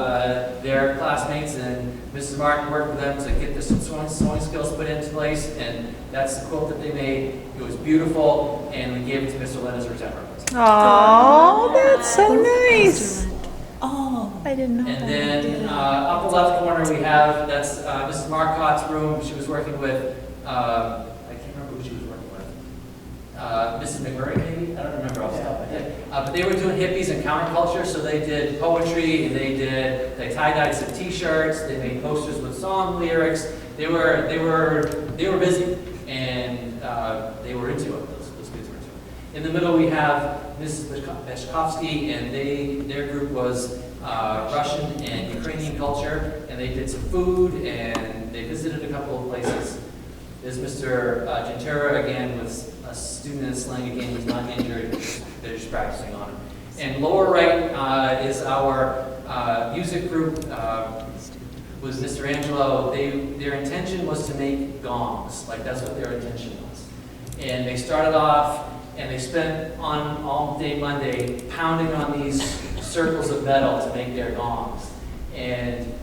their classmates and Mrs. Martin worked with them to get the sewing skills put into place, and that's the quilt that they made. It was beautiful, and we gave it to Mr. Lynn as a return present. Oh, that's so nice. Oh, I didn't know that. And then upper left corner we have, that's Mrs. Marcotte's room. She was working with, I can't remember who she was working with. Mrs. McMurray, maybe? I don't remember off the top of my head. But they were doing hippies and counterculture, so they did poetry, and they tie-dyed some T-shirts, they made posters with song lyrics. They were busy, and they were into it. Those kids were into it. In the middle we have Mrs. Beshkovsky, and their group was Russian and Ukrainian culture, and they did some food, and they visited a couple of places. There's Mr. Ventura again with a student in slang again who's not injured. They're just practicing on him. And lower right is our music group with Mr. Angelo. Their intention was to make gongs, like that's what their intention was. And they started off and they spent on all day Monday pounding on these circles of metal to make their gongs. And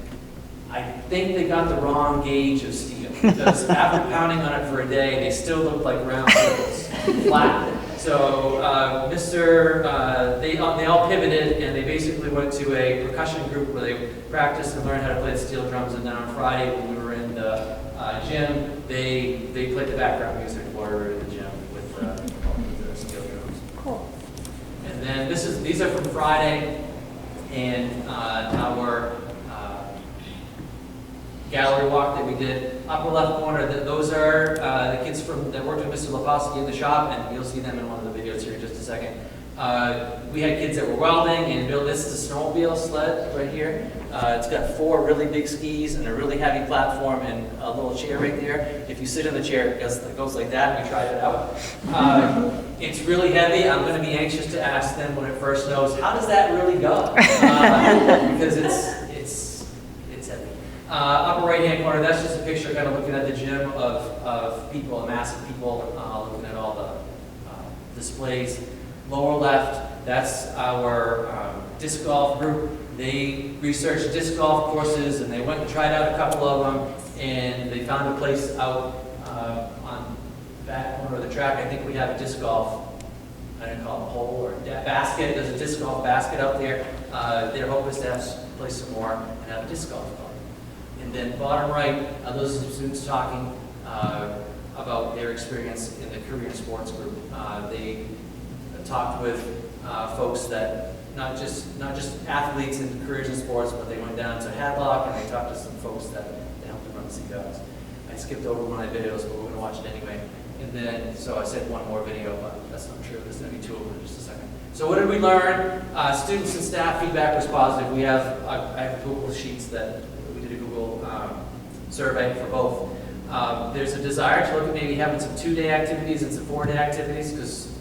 I think they got the wrong gauge of steel, because after pounding on it for a day, they still looked like round circles, flat. So they all pivoted, and they basically went to a percussion group where they practiced and learned how to play the steel drums. And then on Friday, when we were in the gym, they played the background music while we were in the gym with the steel drums. Cool. And then these are from Friday, and our gallery walk that we did. Upper left corner, those are the kids that worked with Mr. Lepofsky in the shop, and you'll see them in one of the videos here in just a second. We had kids that were welding and built. This is a snowmobile sled right here. It's got 4 really big skis and a really heavy platform and a little chair right there. If you sit in the chair, it goes like that. We tried it out. It's really heavy. I'm going to be anxious to ask them when it first snows, how does that really go? Because it's heavy. Upper right-hand corner, that's just a picture kind of looking at the gym of people, a mass of people looking at all the displays. Lower left, that's our disc golf group. They researched disc golf courses, and they went and tried out a couple of them, and they found a place out on the back corner of the track. I think we have a disc golf, I don't call it a hole or a basket. There's a disc golf basket out there. Their hope is to play some more and have a disc golf club. And then bottom right, those are some students talking about their experience in the career sports group. They talked with folks that not just athletes and careers in sports, but they went down to Hadlock and they talked to some folks that helped them run the Seagulls. I skipped over one of my videos, but we're going to watch it anyway. And then, so I said one more video, but that's not true. There's going to be 2 of them in just a second. So what did we learn? Students and staff feedback was positive. I have Google Sheets that we did a Google survey for both. There's a desire to look at maybe having some 2-day activities and some 4-day activities, because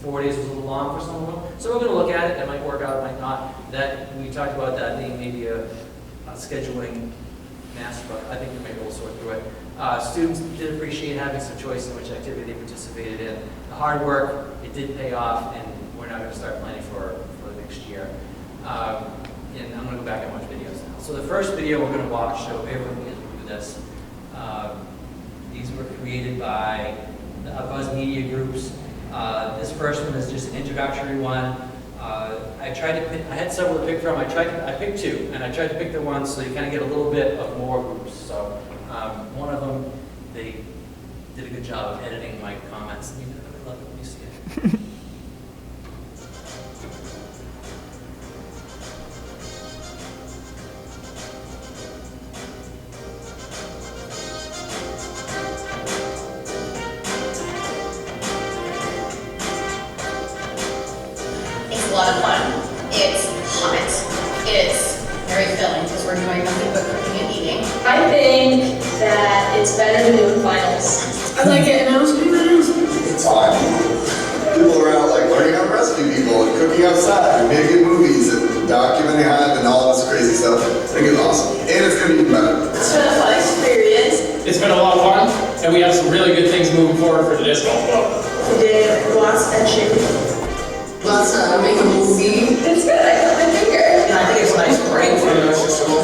4 days was a little long for some of them. So we're going to look at it. It might work out, it might not. That we talked about that being maybe a scheduling mess, but I think we may be able to sort through it. Students did appreciate having some choice in which activity they participated in. The hard work, it did pay off, and we're now going to start planning for the next year. And I'm going to go back and watch videos now. So the first video we're going to watch, so bear with me as we do this. These were created by the Buzz Media Groups. This first one is just an introductory one. I tried to pick, I had several to pick from. I picked two, and I tried to pick the ones so you kind of get a little bit of more groups. So one of them, they did a good job of editing my comments. You know, I love it when you see it. It's a lot of fun. It's hot. It's very filling because we're doing nothing but cooking and eating. I think that it's better than doing finals. I like it, and I was doing finals. It's fun. People are out like learning how to rescue people and cooking outside and making movies and documenting hunting and all this crazy stuff. I think it's awesome. And it's going to be even better. It's been a fun experience. It's been a lot of fun, and we have some really good things moving forward for the disc golf club. We did lots of shit. Lots of make a movie. It's good, I cut my finger. And I think it's a nice break from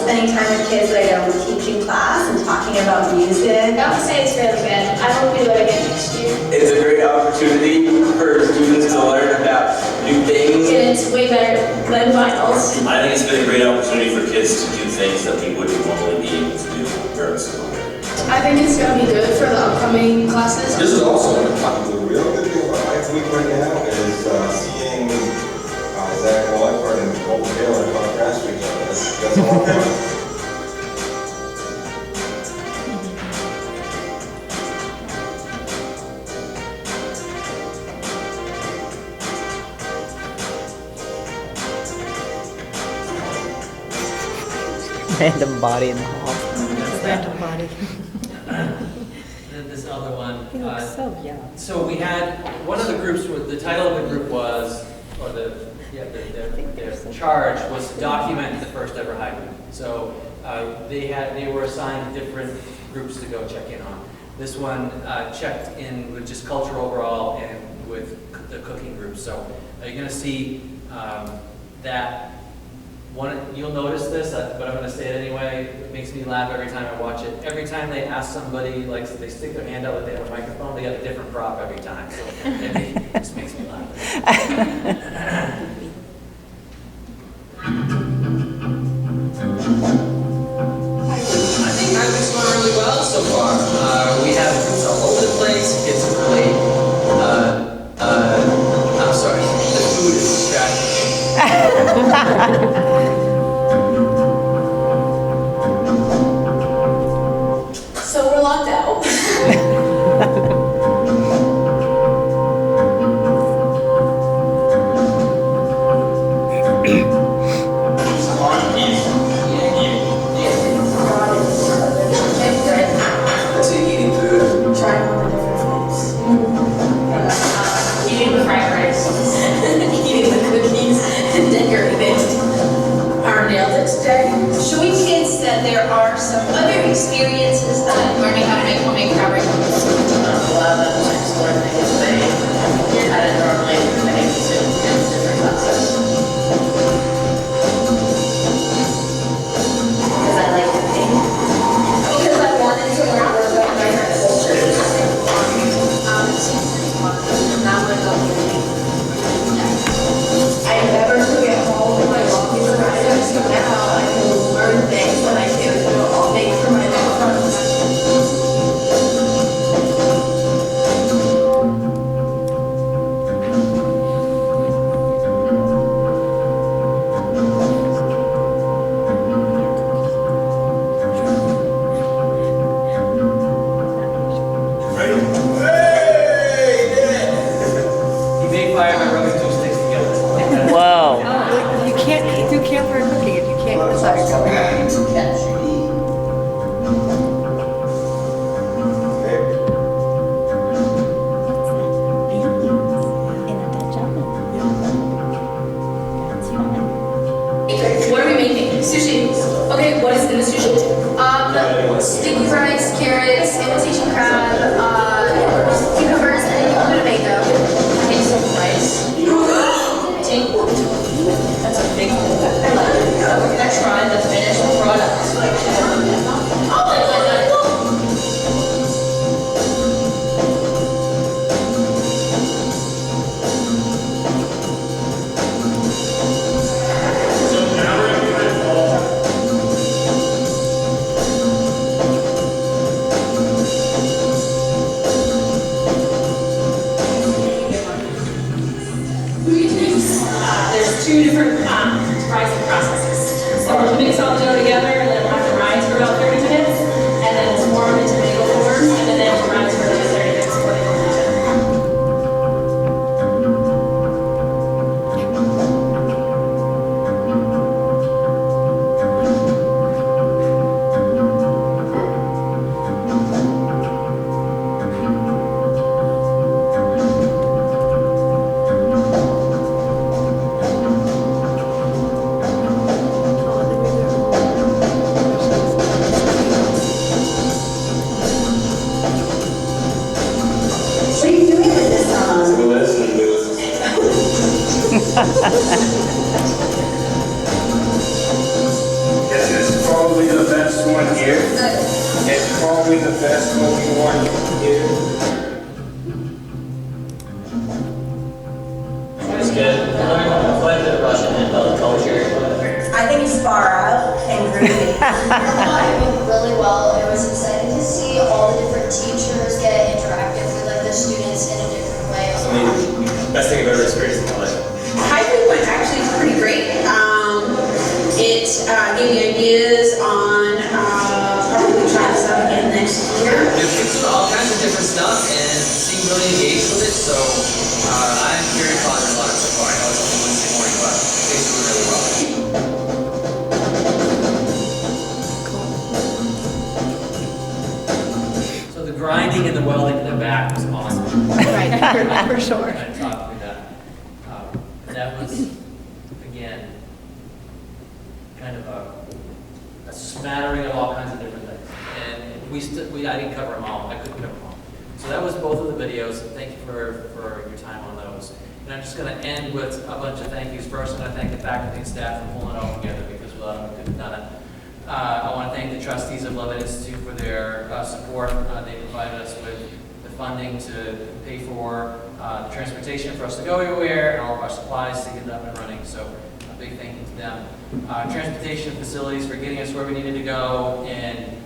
spending time with kids that I know teaching class and talking about music. I would say it's really good. I hope we do it again next year. It's a great opportunity for students to learn about new things. And it's way better than finals. I think it's been a great opportunity for kids to do things that we wouldn't normally be able to do during school. I think it's going to be good for the upcoming classes. This is also the real good thing about my week right now is seeing Zach Walford and Cole Taylor talk grass to each other. That's all fun. Random body in the hall. Random body. Then this other one. He looks so young. So we had, one of the groups, the title of the group was, or their charge was to document the first ever hiking. So they were assigned different groups to go check in on. This one checked in with just culture overall and with the cooking group. So you're going to see that one, you'll notice this, but I'm going to say it anyway. It makes me laugh every time I watch it. Every time they ask somebody, like they stick their hand out like they have a microphone, they have a different prop every time. So it just makes me laugh. I think it's going really well so far. We have groups all over the place. Kids have played. I'm sorry. The food is distracting me. So we're locked out. That's it, eating food. Trying all the different things. Eating the fried rice. Eating the cookies and decorating. Our nailed it today. Showing kids that there are some other experiences that Learning how to make homemade fabric. a lot of them like sort of things they hadn't normally been able to in different classes. Because I like to think. Because I wanted to learn more about different cultures. Not my I never forget home when I walk into the house, so now I can learn things that I can all make for my next friends. He made fire by rubbing two sticks together. Whoa. You can't do campfire cooking if you can't decide to go. What are we making? Sushi. Okay, what is in the sushi? Sticky rice, carrots, imitation crab, cucumbers, and a little bit of mango. Take some rice. Take. That's a big one. I like it. We're gonna try the finished product. Oh my god. This is probably the best one here. It's probably the best looking one here. It's good. Learning about the pledge of Russian and about the culture. I think it's far out and groovy. I went really well. It was exciting to see all the different teachers get interactive with like the students in a different way. Best thing I've ever experienced in my life. Hybrid went actually pretty great. It gave me ideas on probably trying this out again next year. They're doing all kinds of different stuff and seem really engaged with it, so I'm very positive on it so far. I know it's only Wednesday morning, but it's doing really well. So the grinding and the welding in the back was awesome. Right, for sure. I talked through that. That was, again, kind of a smattering of all kinds of different things. And I didn't cover them all. I couldn't cover them all. So that was both of the videos. Thank you for your time on those. And I'm just going to end with a bunch of thank yous. First, I'm going to thank the faculty and staff for pulling it all together because without them, we couldn't have done it. I want to thank the trustees of Levitt Institute for their support. They provided us with the funding to pay for the transportation for us to go everywhere and all of our supplies to get it up and running. So a big thank you to them. Transportation facilities for getting us where we needed to go, and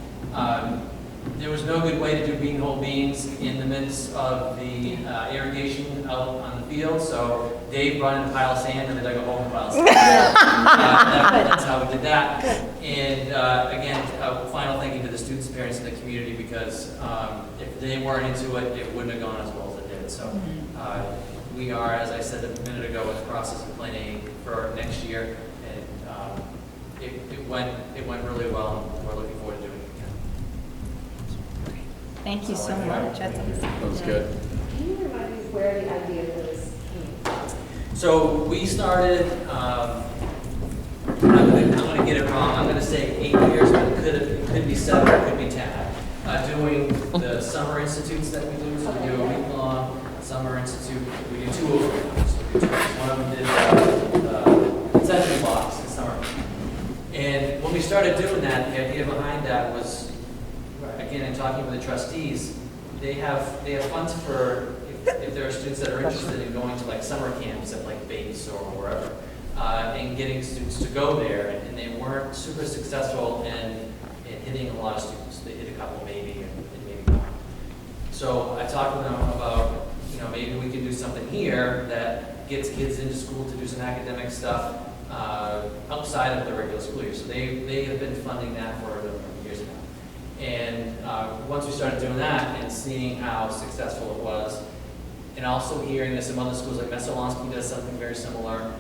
there was no good way to do whole beans in the midst of the irrigation out on the field, so Dave brought in a pile of sand and they dug a hole in the pile of sand. That's how we did that. And again, a final thank you to the students, parents, and the community, because if they weren't into it, it wouldn't have gone as well as it did. So we are, as I said a minute ago, in the process of planning for next year, and it went really well, and we're looking forward to doing it again. Thank you so much. That was good. Can you remind me where the idea for this came from? So we started, I'm gonna get it wrong, I'm gonna say 8 years, but it could be 7, it could be 10. Doing the summer institutes that we do, so we do a week-long summer institute, we do 2 of them. So one of them did sensory blocks in summer. And when we started doing that, the idea behind that was, again, in talking with the trustees, they have funds for, if there are students that are interested in going to like summer camps at like Bates or wherever, and getting students to go there, and they weren't super successful in hitting a lot of students. They hit a couple maybe, and maybe not. So I talked with them about, maybe we can do something here that gets kids into school to do some academic stuff outside of the regular school year. So they have been funding that for a number of years now. And once we started doing that and seeing how successful it was, and also hearing that some other schools like Messalonsky does something very similar,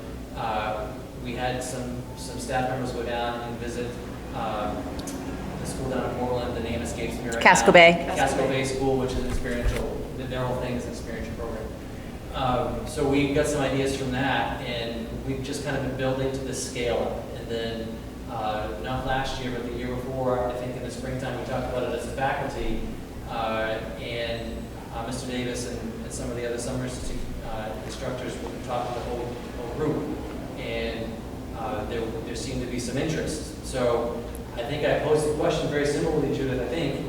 we had some staff members go down and visit the school down in Portland. The name escapes me right now. Casco Bay. Casco Bay School, which is experiential. Their whole thing is an experiential program. So we got some ideas from that, and we've just kind of been building to this scale up. And then, not last year, but the year before, I think in the springtime, we talked about it as a faculty, and Mr. Davis and some of the other summer institute instructors were talking to the whole group, and there seemed to be some interest. So I think I posed the question very similarly, Judith, I think.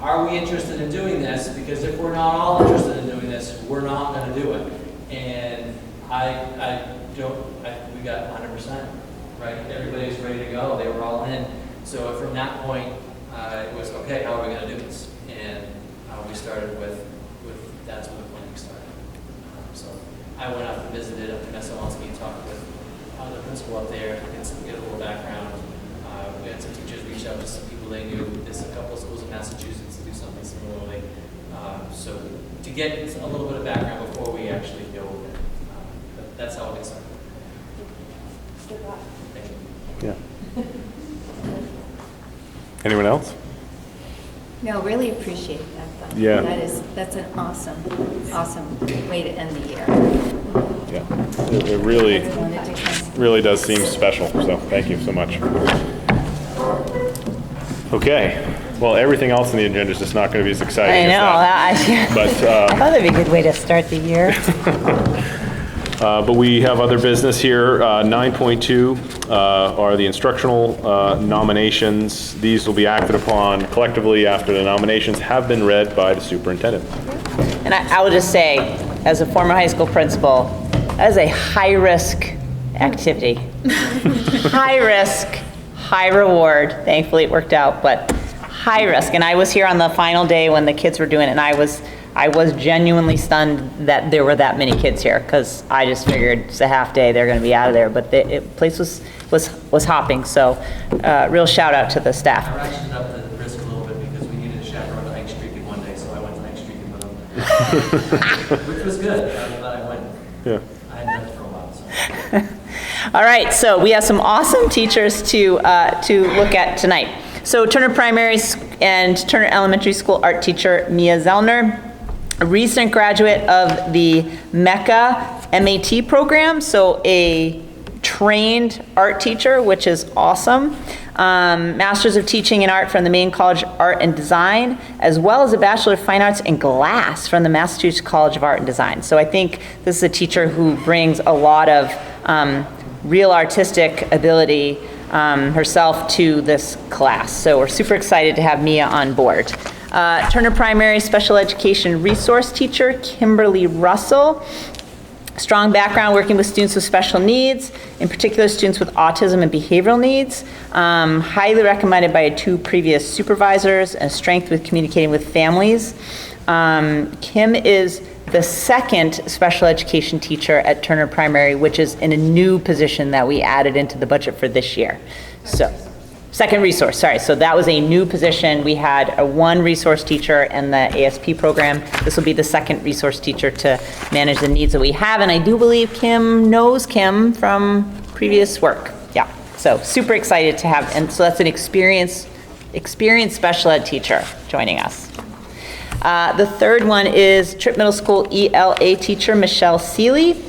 Are we interested in doing this? Because if we're not all interested in doing this, we're not going to do it. And we got 100%, right? Everybody's ready to go. They were all in. So from that point, it was, okay, how are we going to do this? And we started with that's where the planning started. So I went up and visited up in Messalonsky and talked with the principal up there, get a little background. We had some teachers reach out to some people they knew. There's a couple of schools in Massachusetts that do something similarly. So to get a little bit of background before we actually go with it. That's how it gets started. Thank you. Yeah. Anyone else? No, really appreciate that, though. Yeah. That's an awesome way to end the year. Yeah. It really does seem special. So thank you so much. Okay. Well, everything else on the agenda is just not going to be as exciting I know. as that. But I thought that'd be a good way to start the year. But we have other business here. 9.2 are the instructional nominations. These will be acted upon collectively after the nominations have been read by the superintendent. And I will just say, as a former high school principal, that is a high-risk activity. High risk, high reward. Thankfully, it worked out, but high risk. And I was here on the final day when the kids were doing it, and I was genuinely stunned that there were that many kids here, because I just figured it's a half day, they're going to be out of there. But the place was hopping, so real shout out to the staff. I ratcheted up the risk a little bit because we needed a chaperone to ice streaking one day, so I went to ice streaking with them. Which was good. I'm glad I went. Yeah. I hadn't done it for a while, so. All right, so we have some awesome teachers to look at tonight. So Turner Primary and Turner Elementary School art teacher Mia Zellner, a recent graduate of the MECA MAT program, so a trained art teacher, which is awesome. Masters of Teaching in Art from the Maine College of Art and Design, as well as a Bachelor of Fine Arts in Glass from the Massachusetts College of Art and Design. So I think this is a teacher who brings a lot of real artistic ability herself to this class. So we're super excited to have Mia on board. Turner Primary Special Education Resource Teacher, Kimberly Russell. Strong background working with students with special needs, in particular students with autism and behavioral needs. Highly recommended by 2 previous supervisors, and strength with communicating with families. Kim is the second special education teacher at Turner Primary, which is in a new position that we added into the budget for this year. So, second resource, sorry. So that was a new position. We had one resource teacher in the ASP program. This will be the second resource teacher to manage the needs that we have. And I do believe Kim knows Kim from previous work. Yeah, so super excited to have, and so that's an experienced special ed teacher joining us. The third one is Tripp Middle School ELA teacher, Michelle Seeley.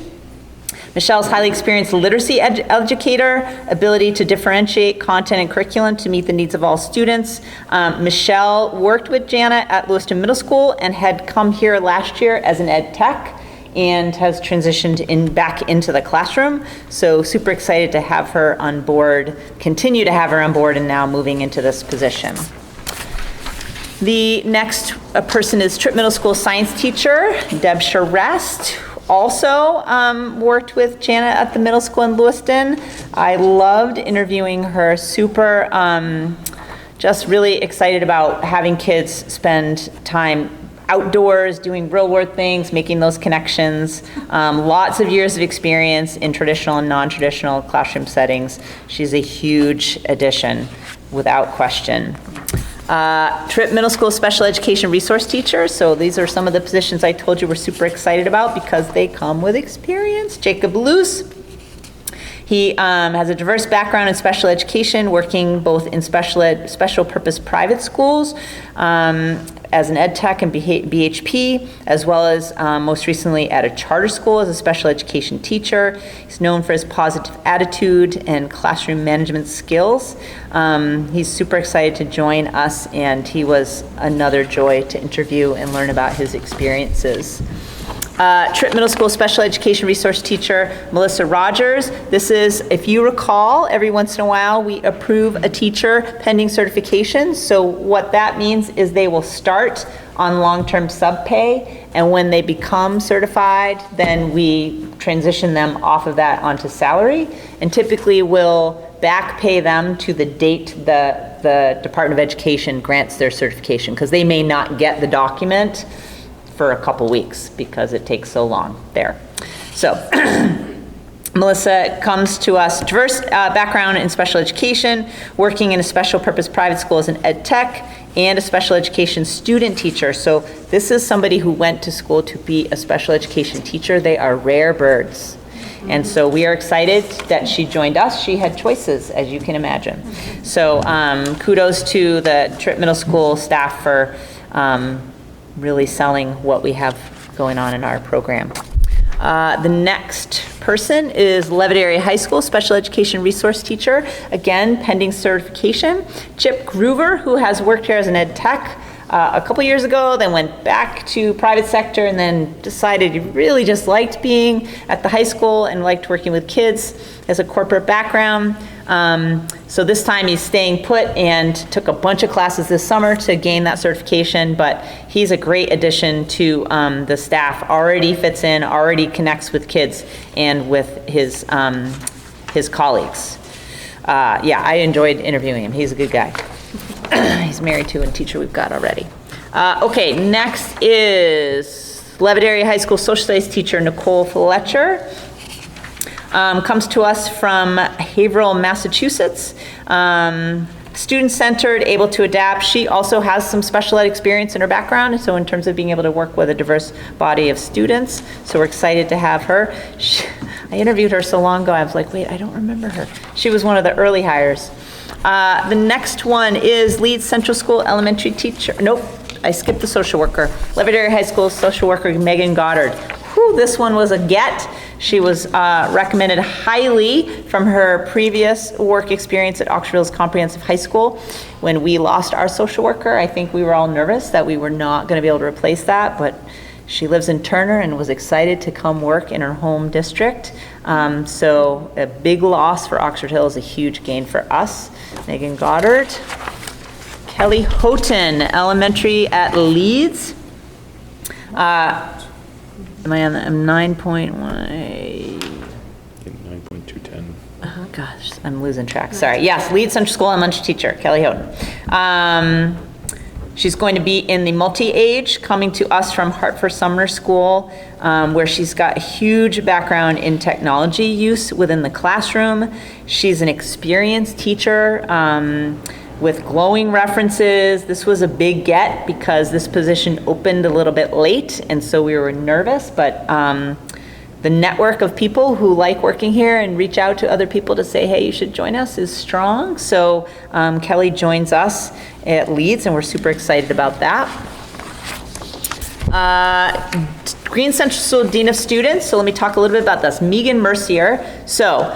Michelle's highly experienced literacy educator, ability to differentiate content and curriculum to meet the needs of all students. Michelle worked with Jana at Lewiston Middle School and had come here last year as an ed tech and has transitioned back into the classroom. So super excited to have her on board, continue to have her on board, and now moving into this position. The next person is Tripp Middle School science teacher, Deb Charest. Also worked with Janet at the middle school in Lewiston. I loved interviewing her. Super, just really excited about having kids spend time outdoors, doing real world things, making those connections. Lots of years of experience in traditional and non-traditional classroom settings. She's a huge addition, without question. Tripp Middle School Special Education Resource Teacher. So these are some of the positions I told you we're super excited about because they come with experience. Jacob Luce. He has a diverse background in special education, working both in special purpose private schools as an ed tech and BHP, as well as most recently at a charter school as a special education teacher. He's known for his positive attitude and classroom management skills. He's super excited to join us, and he was another joy to interview and learn about his experiences. Tripp Middle School Special Education Resource Teacher, Melissa Rogers. This is, if you recall, every once in a while we approve a teacher pending certification. So what that means is they will start on long-term sub-pay, and when they become certified, then we transition them off of that onto salary, and typically we'll back pay them to the date the Department of Education grants their certification, because they may not get the document for a couple weeks because it takes so long there. So Melissa comes to us, diverse background in special education, working in a special purpose private school as an ed tech and a special education student teacher. So this is somebody who went to school to be a special education teacher. They are rare birds. And so we are excited that she joined us. She had choices, as you can imagine. So kudos to the Tripp Middle School staff for really selling what we have going on in our program. The next person is Levitt Area High School Special Education Resource Teacher, again, pending certification. Chip Groover, who has worked here as an ed tech, a couple years ago, then went back to private sector, and then decided he really just liked being at the high school and liked working with kids, has a corporate background. So this time he's staying put and took a bunch of classes this summer to gain that certification, but he's a great addition to the staff, already fits in, already connects with kids and with his colleagues. Yeah, I enjoyed interviewing him. He's a good guy. He's married to a teacher we've got already. Okay, next is Levitt Area High School social studies teacher Nicole Fletcher. Comes to us from Haverhill, Massachusetts. Student-centered, able to adapt. She also has some special ed experience in her background, so in terms of being able to work with a diverse body of students. So we're excited to have her. I interviewed her so long ago, I was like, wait, I don't remember her. She was one of the early hires. The next one is Leeds Central School elementary teacher. Nope, I skipped the social worker. Levitt Area High School social worker Megan Goddard. Whew, this one was a get. She was recommended highly from her previous work experience at Oxford Hills Comprehensive High School. When we lost our social worker, I think we were all nervous that we were not going to be able to replace that, but she lives in Turner and was excited to come work in her home district. So a big loss for Oxford Hills, a huge gain for us. Megan Goddard. Kelly Houghton, elementary at Leeds. Am I on the, I'm 9.1? 9.210. Oh gosh, I'm losing track. Sorry. Yes, Leeds Central School elementary teacher, Kelly Houghton. She's going to be in the multi-age, coming to us from Hartford Sumner School, where she's got a huge background in technology use within the classroom. She's an experienced teacher with glowing references. This was a big get because this position opened a little bit late, and so we were nervous, but the network of people who like working here and reach out to other people to say, hey, you should join us is strong. So Kelly joins us at Leeds, and we're super excited about that. Green Central School Dean of Students. So let me talk a little bit about this. Megan Mercier. So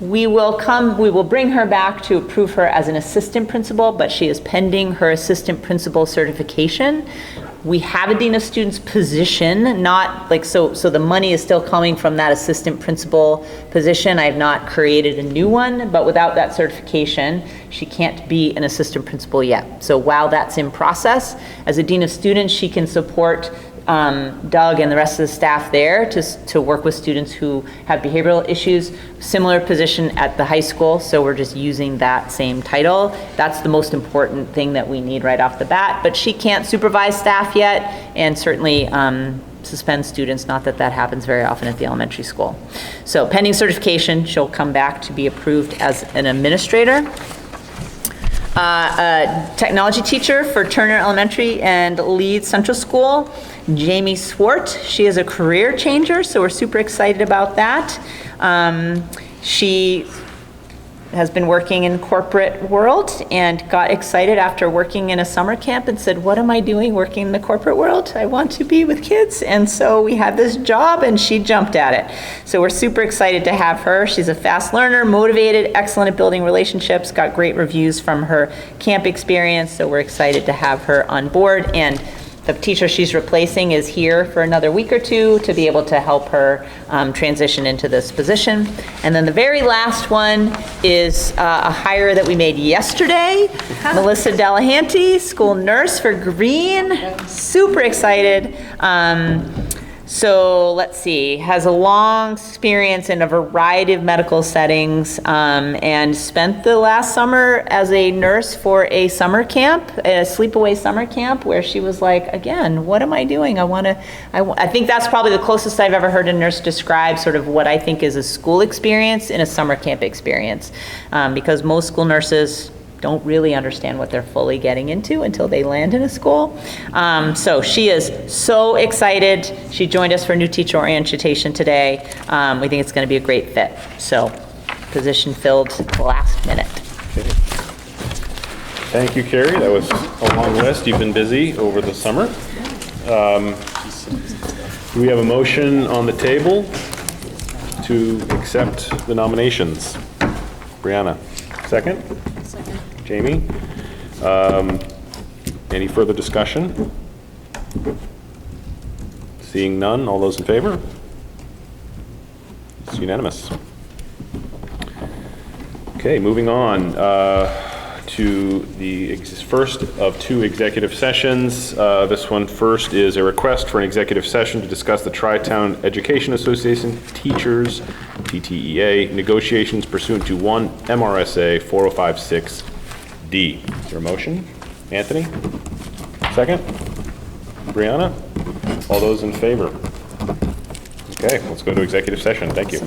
we will bring her back to approve her as an assistant principal, but she is pending her assistant principal certification. We have a Dean of Students position, not like, so the money is still coming from that assistant principal position. I have not created a new one, but without that certification, she can't be an assistant principal yet. So while that's in process, as a Dean of Students, she can support Doug and the rest of the staff there to work with students who have behavioral issues. Similar position at the high school, so we're just using that same title. That's the most important thing that we need right off the bat, but she can't supervise staff yet, and certainly suspend students, not that that happens very often at the elementary school. So pending certification, she'll come back to be approved as an administrator. A technology teacher for Turner Elementary and Leeds Central School, Jamie Swart. She is a career changer, so we're super excited about that. She has been working in corporate world and got excited after working in a summer camp and said, what am I doing working in the corporate world? I want to be with kids. And so we had this job and she jumped at it. So we're super excited to have her. She's a fast learner, motivated, excellent at building relationships, got great reviews from her camp experience. So we're excited to have her on board. And the teacher she's replacing is here for another week or two to be able to help her transition into this position. And then the very last one is a hire that we made yesterday. Melissa Delahanty, school nurse for Green. Super excited. So let's see, has a long experience in a variety of medical settings, and spent the last summer as a nurse for a summer camp, a sleepaway summer camp, where she was like, again, what am I doing? I think that's probably the closest I've ever heard a nurse describe sort of what I think is a school experience in a summer camp experience, because most school nurses don't really understand what they're fully getting into until they land in a school. So she is so excited. She joined us for new teacher orientation today. We think it's going to be a great fit. So position filled last minute. Okay. Thank you, Carrie. That was a long list. You've been busy over the summer. We have a motion on the table to accept the nominations. Brianna, second? Jamie. Any further discussion? Seeing none, all those in favor? It's unanimous. Okay, moving on to the first of two executive sessions. This one first is a request for an executive session to discuss the Tri-Town Education Association Teachers, TTEA, negotiations pursuant to 1 MRSA 4056D. Is there a motion? Anthony? Second? Brianna? All those in favor? Okay, let's go to executive session. Thank you.